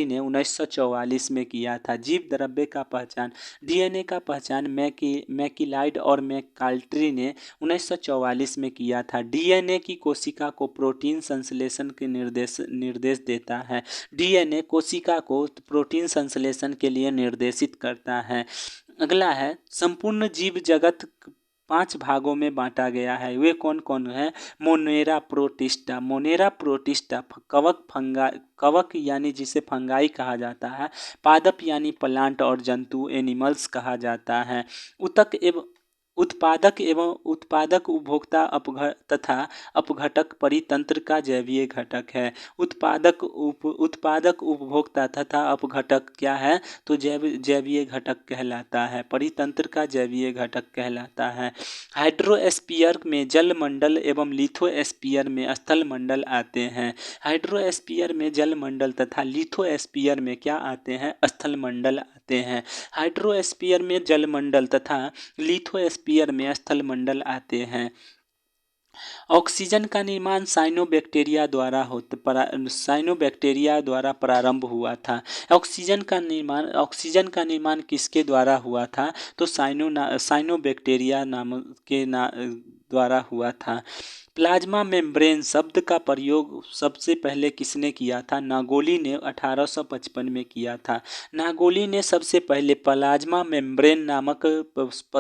ने 1944 में किया था। जीव द्रव्य का पहचान डीएनए का पहचान मैकिलाइड और मैककार्ट्री ने 1944 में किया था। डीएनए की कोशिका को प्रोटीन संश्लेषण के निर्देश देता है। डीएनए कोशिका को प्रोटीन संश्लेषण के लिए निर्देशित करता है। अगला है, संपूर्ण जीव जगत 5 भागों में बांटा गया है। वे कौन कौन है? मोनेरा प्रोटिस्टा कवक यानी जिसे फंगाई कहा जाता है। पादप यानी प्लांट और जंतु एनिमल्स कहा जाता है। उत्पादक उपभोक्ता तथा अपघटक परितंत्र का जैवीय घटक है। उत्पादक उपभोक्ता तथा अपघटक क्या है? तो जैवीय घटक कहलाता है। परितंत्र का जैवीय घटक कहलाता है। हाइड्रोस्फीयर में जल मंडल एवं लिथोस्फीयर में स्थल मंडल आते हैं। हाइड्रोस्फीयर में जल मंडल तथा लिथोस्फीयर में क्या आते हैं? स्थल मंडल आते हैं। हाइड्रोस्फीयर में जल मंडल तथा लिथोस्फीयर में स्थल मंडल आते हैं। ऑक्सीजन का निर्माण साइनोबैक्टीरिया द्वारा प्रारंभ हुआ था। ऑक्सीजन का निर्माण किसके द्वारा हुआ था? तो साइनोबैक्टीरिया द्वारा हुआ था। प्लाज्मा मेम्ब्रेन शब्द का प्रयोग सबसे पहले किसने किया था? नागोली ने 1855 में किया था। नागोली ने सबसे पहले प्लाज्मा मेम्ब्रेन नामक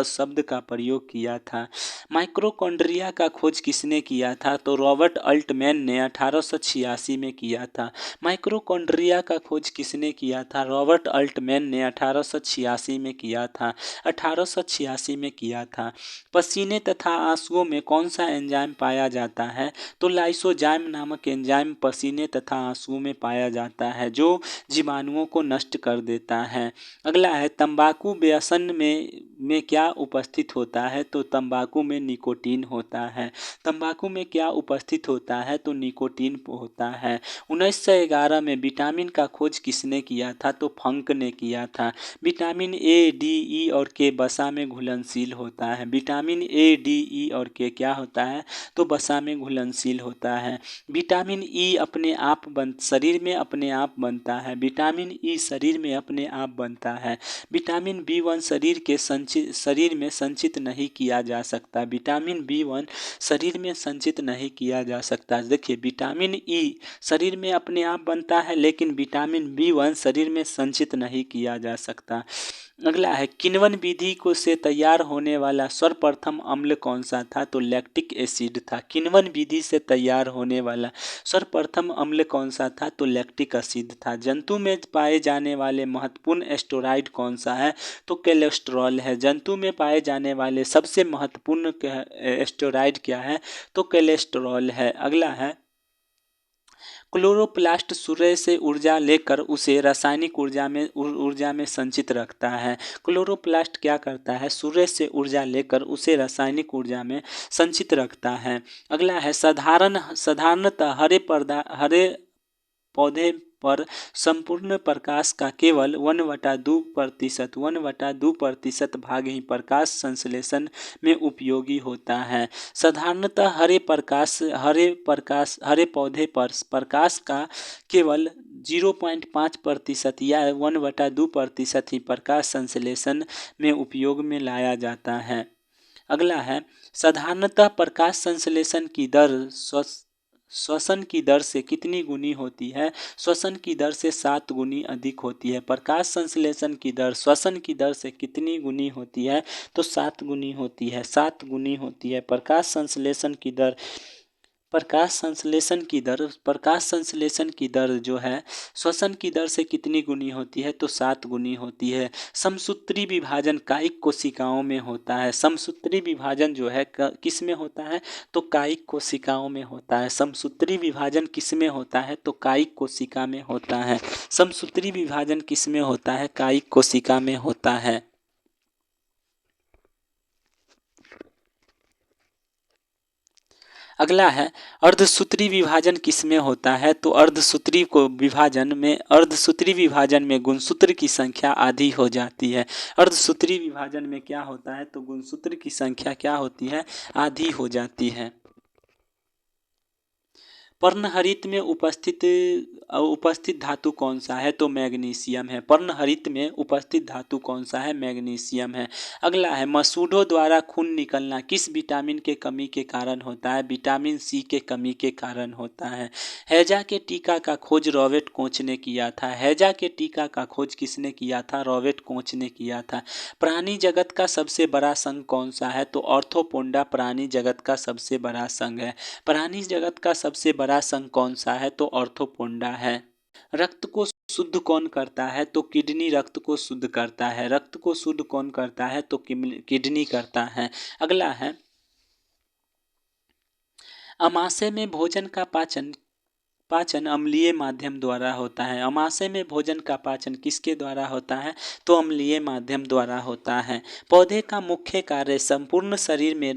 शब्द का प्रयोग किया था। माइक्रोकॉन्ड्रिया का खोज किसने किया था? तो रॉबर्ट अल्टमैन ने 1886 में किया था। माइक्रोकॉन्ड्रिया का खोज किसने किया था? रॉबर्ट अल्टमैन ने 1886 में किया था। 1886 में किया था। पसीने तथा आंसुओं में कौन सा एंजाइम पाया पाया जाता है? तो लाइसोजाइम नामक एंजाइम पसीने तथा आंसुओं में पाया जाता है जो जीवाणुओं को नष्ट कर देता है। अगला है तंबाकू व्यसन में क्या उपस्थित होता है? तो तंबाकू में निकोटीन होता है। तंबाकू में क्या उपस्थित होता है? तो निकोटीन होता है। 1911 में विटामिन का खोज किसने किया था? तो फंक ने किया था। विटामिन ए, डी, ई और के वसा में घुलनशील होता है। विटामिन ए, डी, ई और के क्या होता है? तो वसा में घुलनशील होता है। विटामिन ई अपने आप शरीर में अपने आप बनता है। विटामिन ई शरीर में अपने आप बनता है। विटामिन बी 1 शरीर में संचित नहीं किया जा सकता। विटामिन बी 1 शरीर में संचित नहीं किया जा सकता। देखिए विटामिन ई शरीर में अपने आप बनता है लेकिन विटामिन बी 1 शरीर में संचित नहीं किया जा सकता। अगला है किण्वन विधि को से तैयार होने वाला सर्वप्रथम अम्ल कौन सा था? तो लैक्टिक एसिड था। किण्वन विधि से तैयार होने वाला सर्वप्रथम अम्ल कौन सा था? तो लैक्टिक एसिड था। जंतु में पाए जाने वाले महत्वपूर्ण स्टेरॉइड कौन सा है? तो कोलेस्ट्रॉल है। जंतु में पाए जाने वाले सबसे महत्वपूर्ण स्टेरॉइड क्या है? तो कोलेस्ट्रॉल है। अगला है क्लोरोप्लास्ट सूर्य से ऊर्जा लेकर उसे रासायनिक ऊर्जा में संचित रखता है। क्लोरोप्लास्ट क्या करता है? सूर्य से ऊर्जा लेकर उसे रासायनिक ऊर्जा में संचित रखता है। अगला है साधारणतः हरे पौधे पर संपूर्ण प्रकाश का केवल 1/2% भाग ही प्रकाश संश्लेषण में उपयोगी होता है। साधारणतः हरे पौधे पर प्रकाश का केवल 0.5% या 1/2% ही प्रकाश संश्लेषण में उपयोग में लाया जाता है। अगला है साधारणतः प्रकाश संश्लेषण की दर श्वसन की दर से कितनी गुनी होती है? श्वसन की दर से 7 गुनी अधिक होती है। प्रकाश संश्लेषण की दर श्वसन की दर से कितनी गुनी होती है? तो 7 गुनी होती है। 7 गुनी होती है प्रकाश संश्लेषण की दर। प्रकाश संश्लेषण की दर जो है श्वसन की दर से कितनी गुनी होती है? तो 7 गुनी होती है। समसूत्री विभाजन कायिक कोशिकाओं में होता है। समसूत्री विभाजन जो है किस में होता है? तो कायिक कोशिकाओं में होता है। समसूत्री विभाजन किस में होता है? तो कायिक कोशिका में होता है। समसूत्री विभाजन किस में होता है? कायिक कोशिका में होता है। अगला है अर्धसूत्री विभाजन किस में होता है? तो अर्धसूत्री विभाजन में गुणसूत्र की संख्या आधी हो जाती है। अर्धसूत्री विभाजन में क्या होता है? तो गुणसूत्र की संख्या क्या होती है? आधी हो जाती है। पर्णहरित में उपस्थित धातु कौन सा है? तो मैग्नीशियम है। पर्णहरित में उपस्थित धातु कौन सा है? मैग्नीशियम है। अगला है मसूड़ों द्वारा खून निकलना किस विटामिन के कमी के कारण होता है? विटामिन सी के कमी के कारण होता है। हैजा के टीका का खोज रॉबर्ट कोच ने किया था। हैजा के टीका का खोज किसने किया था? रॉबर्ट कोच ने किया था। प्राणी जगत का सबसे बड़ा संघ कौन सा है? तो ऑर्थोपोडा प्राणी जगत का सबसे बड़ा संघ है। प्राणी जगत का सबसे बड़ा संघ कौन सा है? तो ऑर्थोपोडा है। रक्त को शुद्ध कौन करता है? तो किडनी रक्त को शुद्ध करता है। रक्त को शुद्ध कौन करता है? तो किडनी करता है। अगला है अमाशय में भोजन का पाचन अम्लीय माध्यम द्वारा होता है। अमाशय में भोजन का पाचन किसके द्वारा होता है? तो अम्लीय माध्यम द्वारा होता है। पौधे का मुख्य कार्य संपूर्ण शरीर में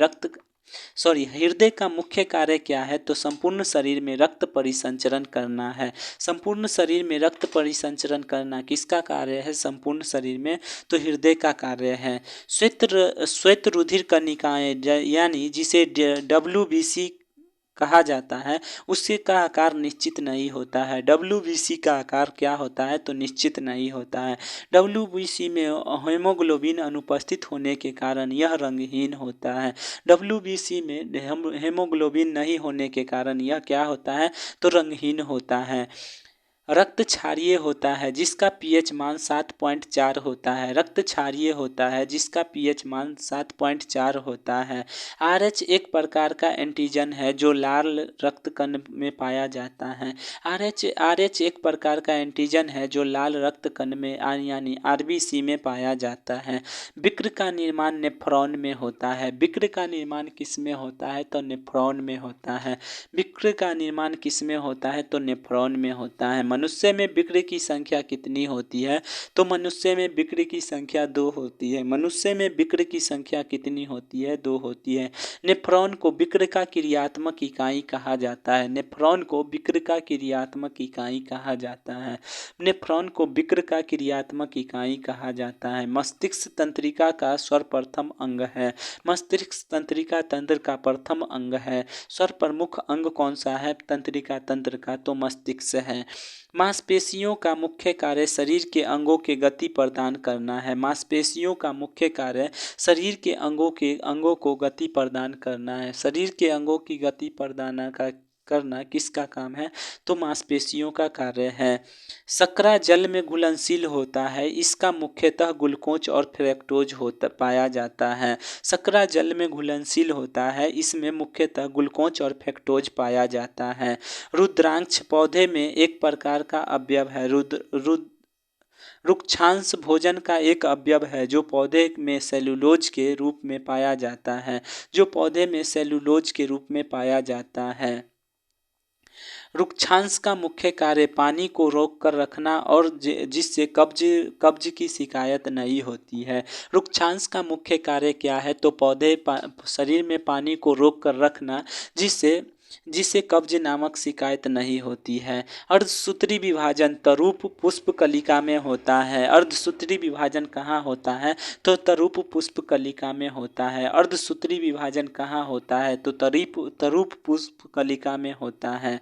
हृदय का मुख्य कार्य क्या है? तो संपूर्ण शरीर में रक्त परिसंचरण करना है। संपूर्ण शरीर में रक्त परिसंचरण करना किसका कार्य है? संपूर्ण शरीर में तो हृदय का कार्य है। श्वेत रुधिर कणिकाएं यानी जिसे WBC कहा जाता है उससे का आकार निश्चित नहीं होता है। WBC का आकार क्या होता है? तो निश्चित नहीं होता है। WBC में हेमोग्लोबिन अनुपस्थित होने के कारण यह रंगहीन होता है। WBC में हेमोग्लोबिन नहीं होने के कारण यह क्या होता है? तो रंगहीन होता है। रक्त क्षारीय होता है जिसका पीएच मान 7.4 होता है। रक्त क्षारीय होता है जिसका पीएच मान 7.4 होता है। आरएच एक प्रकार का एंटीजन है जो लाल रक्त कण में पाया जाता है। आरएच एक प्रकार का एंटीजन है जो लाल रक्त कण में यानी आरबीसी में पाया जाता है। विक्र का निर्माण नेफ्रॉन में होता है। विक्र का निर्माण किस में होता है? तो नेफ्रॉन में होता है। विक्र का निर्माण किस में होता है? तो नेफ्रॉन में होता है। मनुष्य में विक्र की संख्या कितनी होती है? तो मनुष्य में विक्र की संख्या 2 होती है। मनुष्य में विक्र की संख्या कितनी होती है? 2 होती है। नेफ्रॉन को विक्र का क्रियात्मक इकाई कहा जाता है। नेफ्रॉन को विक्र का क्रियात्मक इकाई कहा जाता है। नेफ्रॉन को विक्र का क्रियात्मक इकाई कहा जाता है। मस्तिष्क तंत्रिका का सर्वप्रथम अंग है। मस्तिष्क तंत्रिका तंत्र का प्रथम अंग है। सर्वप्रमुख अंग कौन सा है तंत्रिका तंत्र का? तो मस्तिष्क है। मांसपेशियों का मुख्य कार्य शरीर के अंगों के गति प्रदान करना है। मांसपेशियों का मुख्य कार्य शरीर के अंगों को गति प्रदान करना है। शरीर के अंगों की गति प्रदान करना किसका काम है? तो मांसपेशियों का कार्य है। शर्करा जल में घुलनशील होता है। इसका मुख्यतः ग्लूकोज और फ्रक्टोज होता पाया जाता है। शर्करा जल में घुलनशील होता है। इसमें मुख्यतः ग्लूकोज और फ्रक्टोज पाया जाता है। रुद्राक्ष पौधे में एक प्रकार का अवयव है। रुक्षांश भोजन का एक अवयव है जो पौधे में सेलुलोज के रूप में पाया जाता है। जो पौधे में सेलुलोज के रूप में पाया जाता है। रुक्षांश का मुख्य कार्य पानी को रोक कर रखना और जिससे कब्ज की शिकायत नहीं होती है। रुक्षांश का मुख्य कार्य क्या है? तो शरीर में पानी को रोक कर रखना जिससे जिससे कब्ज नामक शिकायत नहीं होती है। अर्धसूत्री विभाजन तरूप पुष्प कलिका में होता है। अर्धसूत्री विभाजन कहाँ होता है? तो तरूप पुष्प कलिका में होता है। अर्धसूत्री विभाजन कहाँ होता है? तो तरूप पुष्प कलिका में होता है।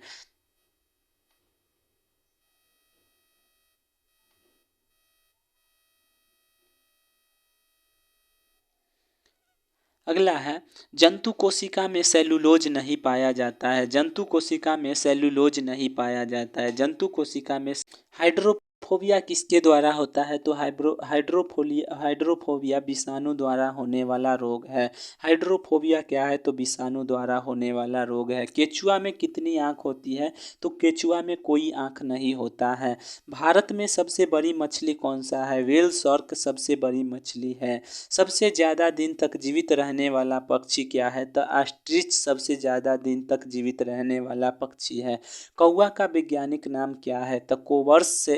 अगला है जंतु कोशिका में सेलुलोज नहीं पाया जाता है। जंतु कोशिका में सेलुलोज नहीं पाया जाता है। जंतु कोशिका में हाइड्रोफोबिया किसके द्वारा होता है? तो हाइड्रोफोबिया विषाणु द्वारा होने वाला रोग है। हाइड्रोफोबिया क्या है? तो विषाणु द्वारा होने वाला रोग है। केचुआ में कितनी आँख होती है? तो केचुआ में कोई आँख नहीं होता है। भारत में सबसे बड़ी मछली कौन सा है? व्हेल शार्क सबसे बड़ी मछली है। सबसे ज़्यादा दिन तक जीवित रहने वाला पक्षी क्या है? तो ऑस्ट्रिच सबसे ज़्यादा दिन तक जीवित रहने वाला पक्षी है। कौवा का वैज्ञानिक नाम क्या है? तो कोवर्स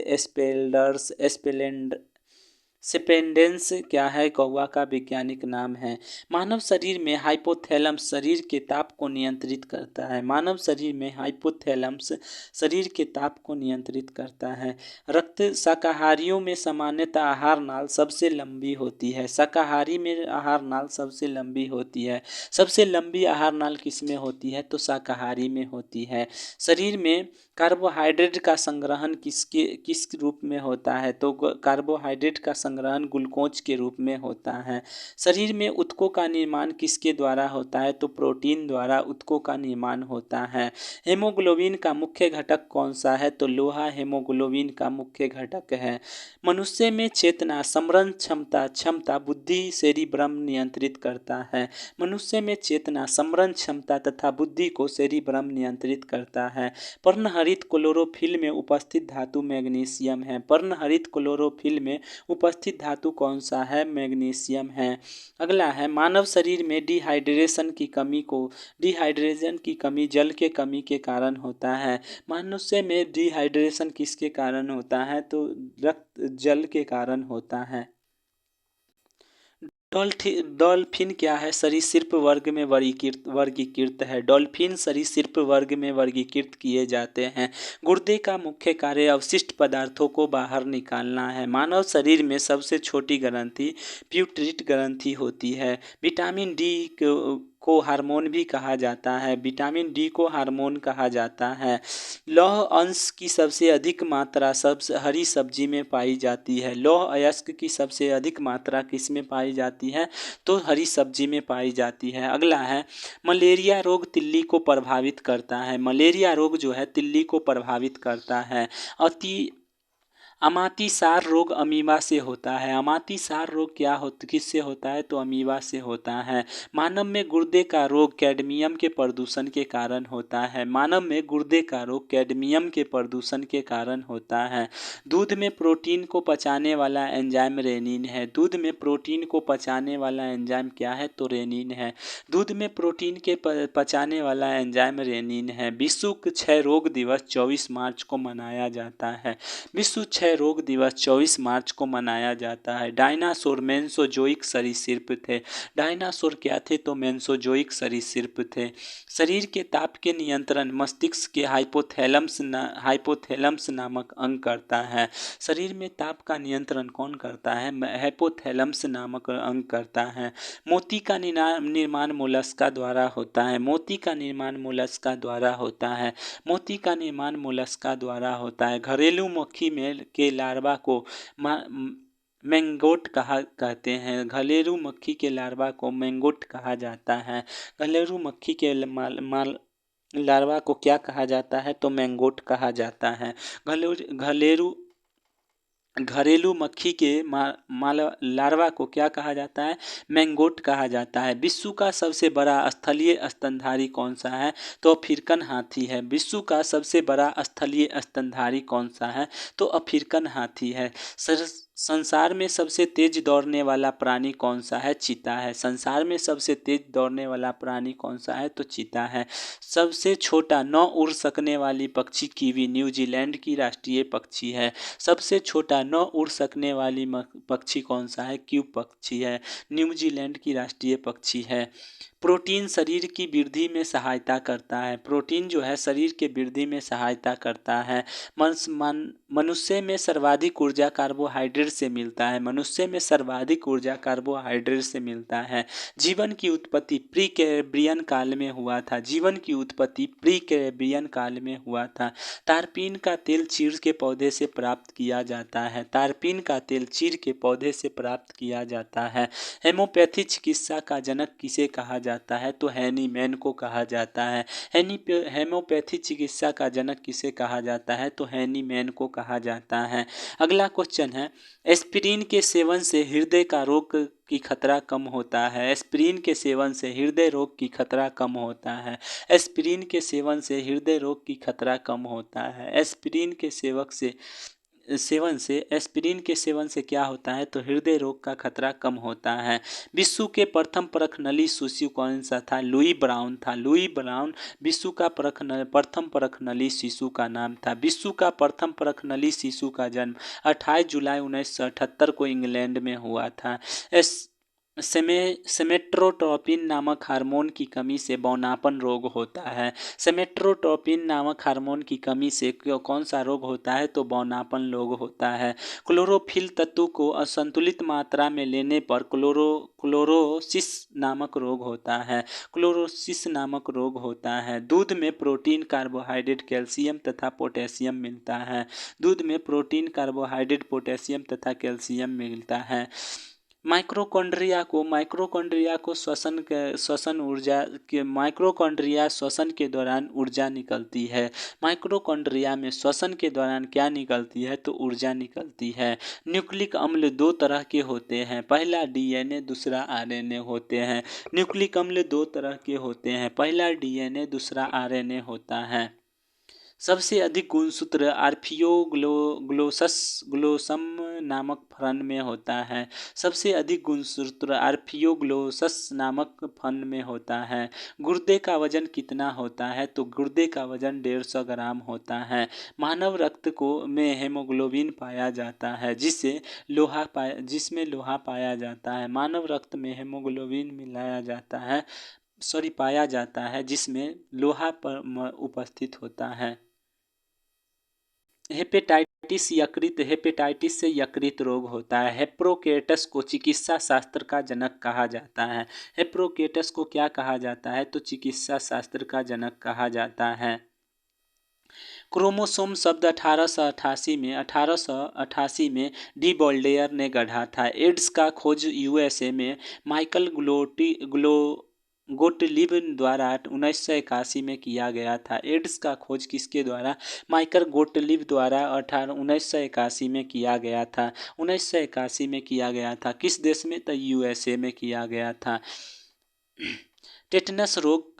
स्पेंडेंस क्या है? कौवा का वैज्ञानिक नाम है। मानव शरीर में हाइपोथैलम्स शरीर के ताप को नियंत्रित करता है। मानव शरीर में हाइपोथैलम्स शरीर के ताप को नियंत्रित करता है। रक्त शाकाहारियों में सामान्यतः आहार नाल सबसे लंबी होती है। शाकाहारी में आहार नाल सबसे लंबी होती है। सबसे लंबी आहार नाल किस में होती है? तो शाकाहारी में होती है। शरीर में कार्बोहाइड्रेट का संग्रहण किस रूप में होता है? तो कार्बोहाइड्रेट का संग्रहण ग्लूकोज के रूप में होता है। शरीर में ऊतकों का निर्माण किसके द्वारा होता है? तो प्रोटीन द्वारा ऊतकों का निर्माण होता है। हेमोग्लोबिन का मुख्य घटक कौन सा है? तो लोहा हेमोग्लोबिन का मुख्य घटक है। मनुष्य में चेतना स्मरण क्षमता बुद्धि सेरिब्रम नियंत्रित करता है। मनुष्य में चेतना स्मरण क्षमता तथा बुद्धि को सेरिब्रम नियंत्रित करता है। पर्णहरित क्लोरोफिल में उपस्थित धातु मैग्नीशियम है। पर्णहरित क्लोरोफिल में उपस्थित धातु कौन सा है? मैग्नीशियम है। अगला है मानव शरीर में डिहाइड्रेशन की कमी जल के कमी के कारण होता है। मनुष्य में डिहाइड्रेशन किसके कारण होता है? तो रक्त जल के कारण होता है। डॉल्फिन क्या है? सरीसृप वर्ग में वर्गीकृत है। डॉल्फिन सरीसृप वर्ग में वर्गीकृत किए जाते हैं। गुर्दे का मुख्य कार्य अवशिष्ट पदार्थों को बाहर निकालना है। मानव शरीर में सबसे छोटी ग्रंथि प्यूटरिट ग्रंथि होती है। विटामिन डी को हार्मोन भी कहा जाता है, विटामिन डी को हार्मोन कहा जाता है। लौह अंश की सबसे अधिक मात्रा हरी सब्जी में पाई जाती है। लौह अयस्क की सबसे अधिक मात्रा किस में पाई जाती है, तो हरी सब्जी में पाई जाती है। अगला है मलेरिया रोग तिल्ली को प्रभावित करता है। मलेरिया रोग जो है तिल्ली को प्रभावित करता है। अति अमातिसार रोग अमीबा से होता है। अमातिसार रोग किससे होता है, तो अमीबा से होता है। मानव में गुर्दे का रोग कैडमियम के प्रदूषण के कारण होता है। मानव में गुर्दे का रोग कैडमियम के प्रदूषण के कारण होता है। दूध में प्रोटीन को पचाने वाला एंजाइम रेनिन है। दूध में प्रोटीन को पचाने वाला एंजाइम क्या है, तो रेनिन है। दूध में प्रोटीन के पचाने वाला एंजाइम रेनिन है। विश्व क्षय रोग दिवस 24 मार्च को मनाया जाता है। विश्व क्षय रोग दिवस 24 मार्च को मनाया जाता है। डायनासोर मेंसोजोइक सरीसृप थे। डायनासोर क्या थे, तो मेंसोजोइक सरीसृप थे। शरीर के ताप के नियंत्रण मस्तिष्क के हाइपोथैलम्स नामक अंग करता है। शरीर में ताप का नियंत्रण कौन करता है, हाइपोथैलम्स नामक अंग करता है। मोती का निर्माण मोलस्का द्वारा होता है। मोती का निर्माण मोलस्का द्वारा होता है। मोती का निर्माण मोलस्का द्वारा होता है। घरेलू मक्खी में के लार्वा को मैंगोट कहते हैं। घरेलू मक्खी के लार्वा को मैंगोट कहा जाता है। घरेलू मक्खी के लार्वा को क्या कहा जाता है, तो मैंगोट कहा जाता है। घरेलू घरेलू मक्खी के लार्वा को क्या कहा जाता है, मैंगोट कहा जाता है। विश्व का सबसे बड़ा स्थलीय स्तनधारी कौन सा है, तो अफ्रीकन हाथी है। विश्व का सबसे बड़ा स्थलीय स्तनधारी कौन सा है, तो अफ्रीकन हाथी है। संसार में सबसे तेज दौड़ने वाला प्राणी कौन सा है, चीता है। संसार में सबसे तेज दौड़ने वाला प्राणी कौन सा है, तो चीता है। सबसे छोटा 9 उड़ सकने वाली पक्षी कीवी न्यूजीलैंड की राष्ट्रीय पक्षी है। सबसे छोटा 9 उड़ सकने वाली पक्षी कौन सा है, क्यू पक्षी है, न्यूजीलैंड की राष्ट्रीय पक्षी है। प्रोटीन शरीर की वृद्धि में सहायता करता है। प्रोटीन जो है शरीर के वृद्धि में सहायता करता है। मनुष्य में सर्वाधिक ऊर्जा कार्बोहाइड्रेट से मिलता है। मनुष्य में सर्वाधिक ऊर्जा कार्बोहाइड्रेट से मिलता है। जीवन की उत्पत्ति प्री कैम्ब्रियन काल में हुआ था। जीवन की उत्पत्ति प्री कैम्ब्रियन काल में हुआ था। तारपीन का तेल चीड़ के पौधे से प्राप्त किया जाता है। तारपीन का तेल चीड़ के पौधे से प्राप्त किया जाता है। हेमोपैथी चिकित्सा का जनक किसे कहा जाता है, तो हैनीमैन को कहा जाता है। हेमोपैथी चिकित्सा का जनक किसे कहा जाता है, तो हैनीमैन को कहा जाता है। अगला क्वेश्चन है, एस्पिरिन के सेवन से हृदय का रोग की खतरा कम होता है। एस्पिरिन के सेवन से हृदय रोग की खतरा कम होता है। एस्पिरिन के सेवन से हृदय रोग की खतरा कम होता है। एस्पिरिन के सेवन से क्या होता है, तो हृदय रोग का खतरा कम होता है। विश्व के प्रथम परखनली शिशु कौन सा था, लुई ब्राउन था। लुई ब्राउन विश्व का प्रथम परखनली शिशु का नाम था। विश्व का प्रथम परखनली शिशु का जन्म 28 जुलाई 1978 को इंग्लैंड में हुआ था। सेमेट्रोट्रोपिन नामक हार्मोन की कमी से बौनापन रोग होता है। सेमेट्रोट्रोपिन नामक हार्मोन की कमी से कौन सा रोग होता है, तो बौनापन रोग होता है। क्लोरोफिल तत्व को असंतुलित मात्रा में लेने पर क्लोरोसिस नामक रोग होता है। क्लोरोसिस नामक रोग होता है। दूध में प्रोटीन, कार्बोहाइड्रेट, कैल्शियम तथा पोटेशियम मिलता है। दूध में प्रोटीन, कार्बोहाइड्रेट, पोटेशियम तथा कैल्शियम मिलता है। माइक्रोकॉन्ड्रिया को श्वसन के दौरान ऊर्जा निकलती है। माइक्रोकॉन्ड्रिया में श्वसन के दौरान क्या निकलती है, तो ऊर्जा निकलती है। न्यूक्लिक अम्ल 2 तरह के होते हैं, पहला डीएनए, दूसरा आरएनए होते हैं। न्यूक्लिक अम्ल 2 तरह के होते हैं, पहला डीएनए, दूसरा आरएनए होता है। सबसे अधिक गुणसूत्र ग्लोसम नामक फर्न में होता है। सबसे अधिक गुणसूत्र आर्फियोग्लोसस नामक फर्न में होता है। गुर्दे का वजन कितना होता है, तो गुर्दे का वजन 150 ग्राम होता है। मानव रक्त में हेमोग्लोबिन पाया जाता है, जिसमें लोहा पाया जाता है। मानव रक्त में हेमोग्लोबिन पाया जाता है, जिसमें लोहा पर उपस्थित होता है। हेपेटाइटिस यकृत हेपेटाइटिस से यकृत रोग होता है। हिप्पोक्रेटस को चिकित्सा शास्त्र का जनक कहा जाता है। हिप्पोक्रेटस को क्या कहा जाता है? तो चिकित्सा शास्त्र का जनक कहा जाता है। क्रोमोसोम शब्द 1888 में डी बोल्डेयर ने गढ़ा था। एड्स का खोज यूएसए में माइकल गोटलिब द्वारा 1981 में किया गया था। एड्स का खोज किसके द्वारा? माइकल गोटलिब द्वारा 1981 में किया गया था। 1981 में किया गया था। किस देश में? तो यूएसए में किया गया था। टेटनस रोग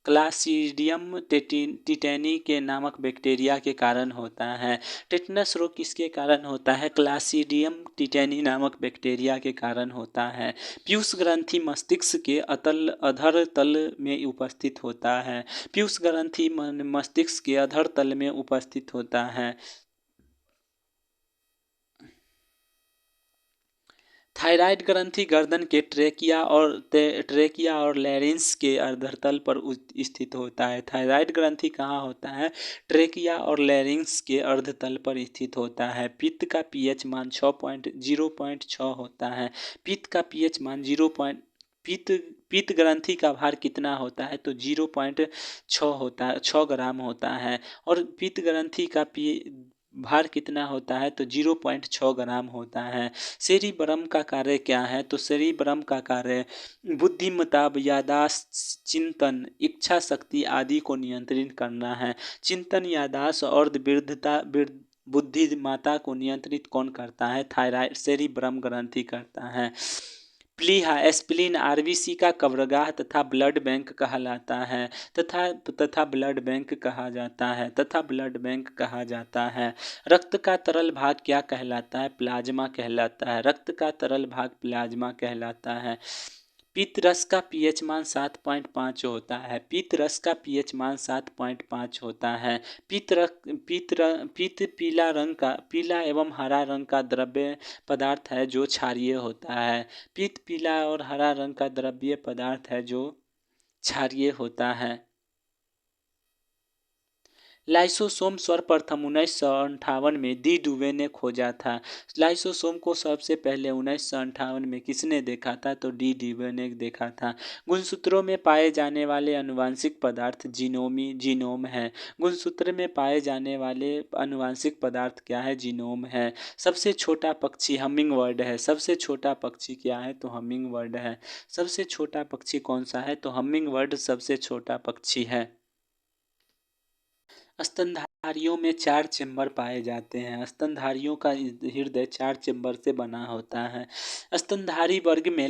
क्लासिडियम टिटेनी के नामक बैक्टीरिया के कारण होता है। टेटनस रोग किसके कारण होता है? क्लासिडियम टिटेनी नामक बैक्टीरिया के कारण होता है। पीयूष ग्रंथि मस्तिष्क के अधर तल में उपस्थित होता है। पीयूष ग्रंथि मस्तिष्क के अधर तल में उपस्थित होता है। थायराइड ग्रंथि गर्दन के ट्रेकिया और लैरिंक्स के अर्धतल पर स्थित होता है। थायराइड ग्रंथि कहाँ होता है? ट्रेकिया और लैरिंक्स के अर्धतल पर स्थित होता है। पित्त का पीएच मान 0.6 होता है। पित्त का पीएच मान पित्त ग्रंथि का भार कितना होता है? तो 0.6 होता है, 6 ग्राम होता है। और पित्त ग्रंथि का भार कितना होता है? तो 0.6 ग्राम होता है। सेरिब्रम का कार्य क्या है? तो सेरिब्रम का कार्य बुद्धिमत्ता, याददाश्त, चिंतन, इच्छा शक्ति आदि को नियंत्रित करना है। चिंतन, याददाश्त और बुद्धिमत्ता को नियंत्रित कौन करता है? थायराइड सेरिब्रम ग्रंथि करता है। प्लीहा स्प्लीन आरबीसी का कब्रगाह तथा ब्लड बैंक कहलाता है। तथा ब्लड बैंक कहा जाता है। तथा ब्लड बैंक कहा जाता है। रक्त का तरल भाग क्या कहलाता है? प्लाज्मा कहलाता है। रक्त का तरल भाग प्लाज्मा कहलाता है। पित्त रस का पीएच मान 7.5 होता है। पित्त रस का पीएच मान 7.5 होता है। पित्त पीला एवं हरा रंग का द्रव्य पदार्थ है जो क्षारीय होता है। पित्त पीला और हरा रंग का द्रव्य पदार्थ है जो क्षारीय होता है। लाइसोसोम सर्वप्रथम 1958 में डी डुवे ने खोजा था। लाइसोसोम को सबसे पहले 1958 में किसने देखा था? तो डी डुवे ने देखा था। गुणसूत्रों में पाए जाने वाले आनुवंशिक पदार्थ जीनोम है। गुणसूत्र में पाए जाने वाले आनुवंशिक पदार्थ क्या है? जीनोम है। सबसे छोटा पक्षी हमिंग बर्ड है। सबसे छोटा पक्षी क्या है? तो हमिंग बर्ड है। सबसे छोटा पक्षी कौन सा है? तो हमिंग बर्ड सबसे छोटा पक्षी है। स्तनधारियों में 4 चेम्बर पाए जाते हैं। स्तनधारियों का हृदय 4 चेम्बर से बना होता है। स्तनधारी वर्ग में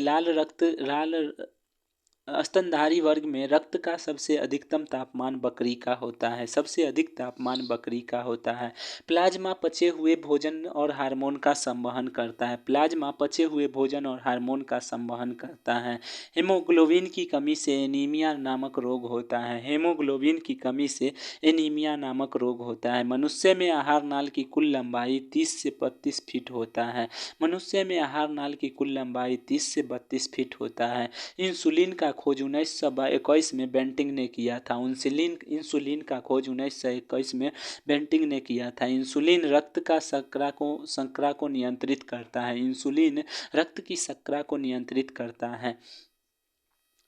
स्तनधारी वर्ग में रक्त का सबसे अधिकतम तापमान बकरी का होता है। सबसे अधिक तापमान बकरी का होता है। प्लाज्मा पचे हुए भोजन और हार्मोन का संवहन करता है। प्लाज्मा पचे हुए भोजन और हार्मोन का संवहन करता है। हीमोग्लोबिन की कमी से एनीमिया नामक रोग होता है। हीमोग्लोबिन की कमी से एनीमिया नामक रोग होता है। मनुष्य में आहार नाल की कुल लंबाई 30 से 32 फीट होता है। मनुष्य में आहार नाल की कुल लंबाई 30 से 32 फीट होता है। इंसुलिन का खोज 1921 में बेंटिंग ने किया था। इंसुलिन का खोज 1921 में बेंटिंग ने किया था। इंसुलिन रक्त का शर्करा को नियंत्रित करता है। इंसुलिन रक्त की शर्करा को नियंत्रित करता है।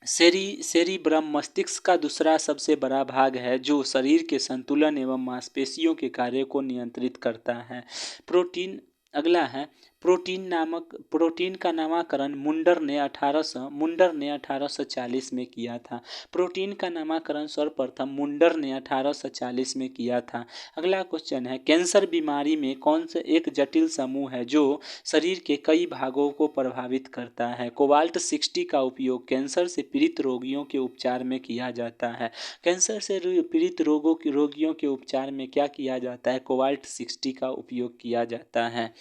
सेरिब्रम मस्तिष्क का दूसरा सबसे बड़ा भाग है जो शरीर के संतुलन एवं मांसपेशियों के कार्य को नियंत्रित करता है। प्रोटीन अगला है प्रोटीन का नामकरण मुंडर ने 1840 में किया था। प्रोटीन का नामकरण सर्वप्रथम मुंडर ने 1840 में किया था। अगला क्वेश्चन है कैंसर बीमारी में कौन सा एक जटिल समूह है जो शरीर के कई भागों को प्रभावित करता है? कोबाल्ट 60 का उपयोग कैंसर से पीड़ित रोगियों के उपचार में किया जाता है। कैंसर से पीड़ित रोगियों के उपचार में क्या किया जाता है? कोबाल्ट 60 का उपयोग किया जाता है।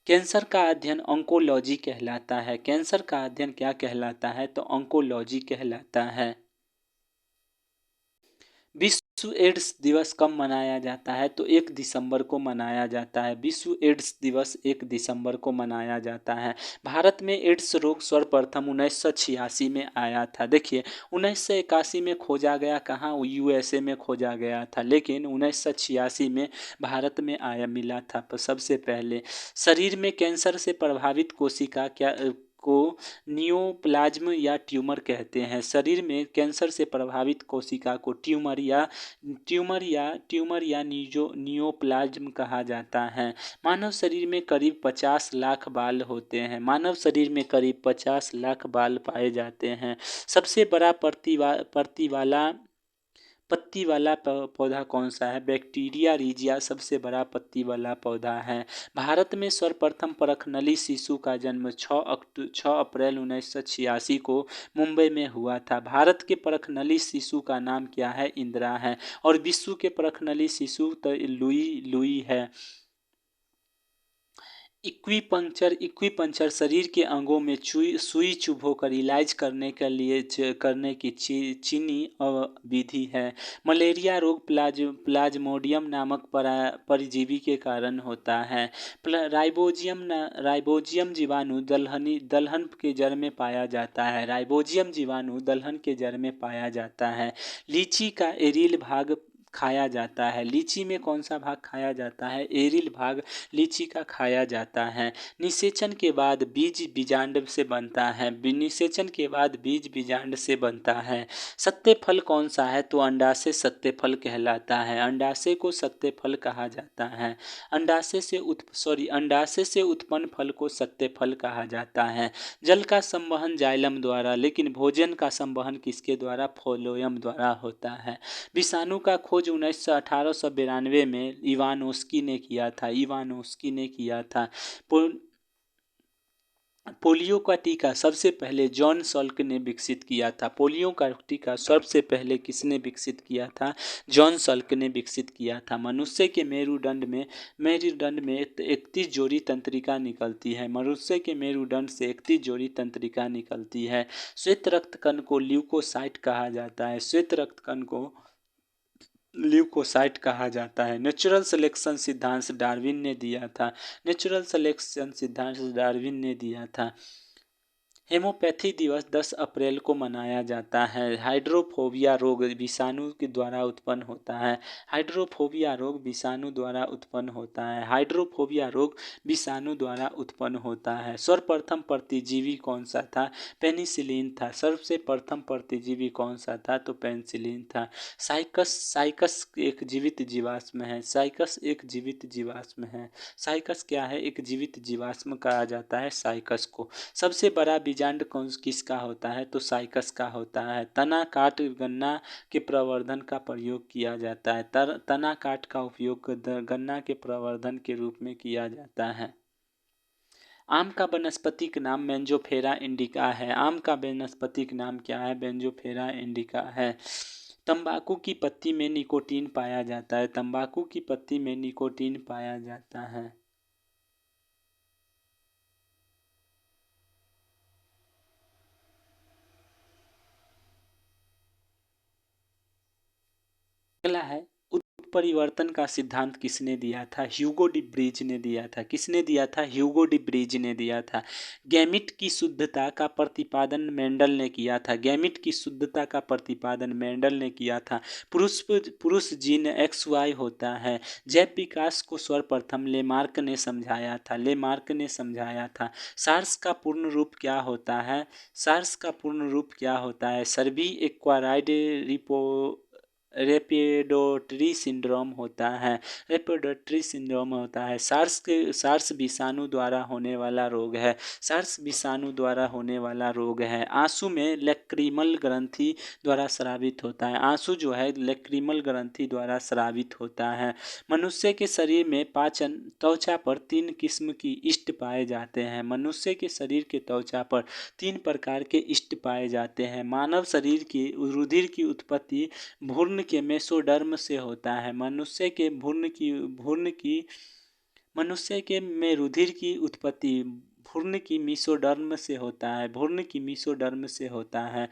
कैंसर का अध्ययन ऑन्कोलॉजी कहलाता है। कैंसर का अध्ययन क्या कहलाता है? तो ऑन्कोलॉजी कहलाता है। विश्व विश्व एड्स दिवस कब मनाया जाता है? तो 1 दिसंबर को मनाया जाता है। विश्व एड्स दिवस 1 दिसंबर को मनाया जाता है। भारत में एड्स रोग सर्वप्रथम 1986 में आया था। देखिए 1981 में खोजा गया, कहाँ? यूएसए में खोजा गया था, लेकिन 1986 में भारत में आया मिला था सबसे पहले। शरीर में कैंसर से प्रभावित कोशिका क्या को नियोप्लाज्म या ट्यूमर कहते हैं। शरीर में कैंसर से प्रभावित कोशिका को ट्यूमर या नियोप्लाज्म कहा जाता है। मानव शरीर में करीब 50 लाख बाल होते हैं। मानव शरीर में करीब 50 लाख बाल पाए जाते हैं। सबसे बड़ा पत्ती वाला पौधा कौन सा है? बैक्टीरिया रिजिया सबसे बड़ा पत्ती वाला पौधा है। भारत में सर्वप्रथम परखनली शिशु का जन्म 6 अप्रैल 1986 को मुंबई में हुआ था। भारत के परखनली शिशु का नाम क्या है? इंदिरा है। और विश्व के परखनली शिशु तो लुई है। इक्विपंक्चर शरीर के अंगों में सुई चुभोकर इलाज करने की चीनी विधि है। मलेरिया रोग प्लाज्मोडियम नामक परजीवी के कारण होता है। राइबोजियम जीवाणु दलहन के जड़ में पाया जाता है। राइबोजियम जीवाणु दलहन के जड़ में पाया जाता है। लीची का एरिल भाग खाया जाता है। लीची में कौन सा भाग खाया जाता है? एरिल भाग लीची का खाया जाता है। निषेचन के बाद बीज बीजांड से बनता है। निषेचन के बाद बीज बीजांड से बनता है। सत्य फल कौन सा है? तो अंडाशय सत्य फल कहलाता है। अंडाशय को सत्य फल कहा जाता है। अंडाशय से उत्पन्न फल को सत्य फल कहा जाता है। जल का संवहन जाइलम द्वारा, लेकिन भोजन का संवहन किसके द्वारा? फ्लोएम द्वारा होता है। विषाणु का खोज 1892 में इवानोस्की ने किया था। पोलियो का टीका सबसे पहले जॉन सल्क ने विकसित किया था। पोलियो का टीका सबसे पहले किसने विकसित किया था? जॉन सल्क ने विकसित किया था। मनुष्य के मेरुदंड में 31 जोड़ी तंत्रिका निकलती है। मनुष्य के मेरुदंड से 31 जोड़ी तंत्रिका निकलती है। श्वेत रक्त कण को ल्यूकोसाइट कहा जाता है। श्वेत रक्त कण को ल्यूकोसाइट कहा जाता है। नेचुरल सिलेक्शन सिद्धांत डार्विन ने दिया था। हेमोपैथी दिवस 10 अप्रैल को मनाया जाता है। हाइड्रोफोबिया रोग विषाणु के द्वारा उत्पन्न होता है। हाइड्रोफोबिया रोग विषाणु द्वारा उत्पन्न होता है। सर्वप्रथम प्रतिजीवी कौन सा था? पेनिसिलिन था। सबसे प्रथम प्रतिजीवी कौन सा था? तो पेनिसिलिन था। साइकस एक जीवित जीवाश्म है। साइकस क्या है? एक जीवित जीवाश्म कहा जाता है साइकस को। सबसे बड़ा बीजांड किसका होता है? तो साइकस का होता है। तना काट गन्ना के प्रवर्धन का प्रयोग किया जाता है। तना काट का उपयोग गन्ना के प्रवर्धन के रूप में किया जाता है। आम का वानस्पतिक नाम बेंजोफेरा इंडिका है। आम का वानस्पतिक नाम क्या है? बेंजोफेरा इंडिका है। तंबाकू की पत्ती में निकोटीन पाया जाता है। अगला है, उत्परिवर्तन का सिद्धांत किसने दिया था? ह्यूगो डी ब्रीज ने दिया था। किसने दिया था? ह्यूगो डी ब्रीज ने दिया था। गैमिट की शुद्धता का प्रतिपादन मेंडल ने किया था। पुरुष जीन XY होता है। जैव विकास को सर्वप्रथम लेमार्क ने समझाया था। सार्स का पूर्ण रूप क्या होता है? सर्वी एक्वायर्ड रेपिडोटरी सिंड्रोम होता है। सार्स विषाणु द्वारा होने वाला रोग है। आंसू में लैक्रिमल ग्रंथि द्वारा स्रावित होता है। आंसू जो है लैक्रिमल ग्रंथि द्वारा स्रावित होता है। मनुष्य के शरीर में पाचन त्वचा पर 3 किस्म की ईस्ट पाए जाते हैं। मनुष्य के शरीर के त्वचा पर 3 प्रकार के ईस्ट पाए जाते हैं। मानव शरीर की रुधिर की उत्पत्ति भ्रूण के मेसोडर्म से होता है। मनुष्य के में रुधिर की उत्पत्ति भ्रूण की मीसोडर्म से होता है, भ्रूण की मीसोडर्म से होता है।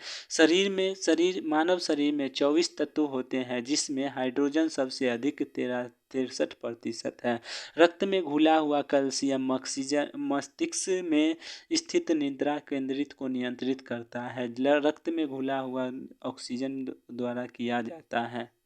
मानव शरीर में 24 तत्व होते हैं, जिसमें हाइड्रोजन सबसे अधिक 63% है। रक्त में घुला हुआ कैल्शियम ऑक्सीजन मस्तिष्क में स्थित निद्रा केंद्रित को नियंत्रित करता है। रक्त में घुला हुआ ऑक्सीजन द्वारा किया जाता है।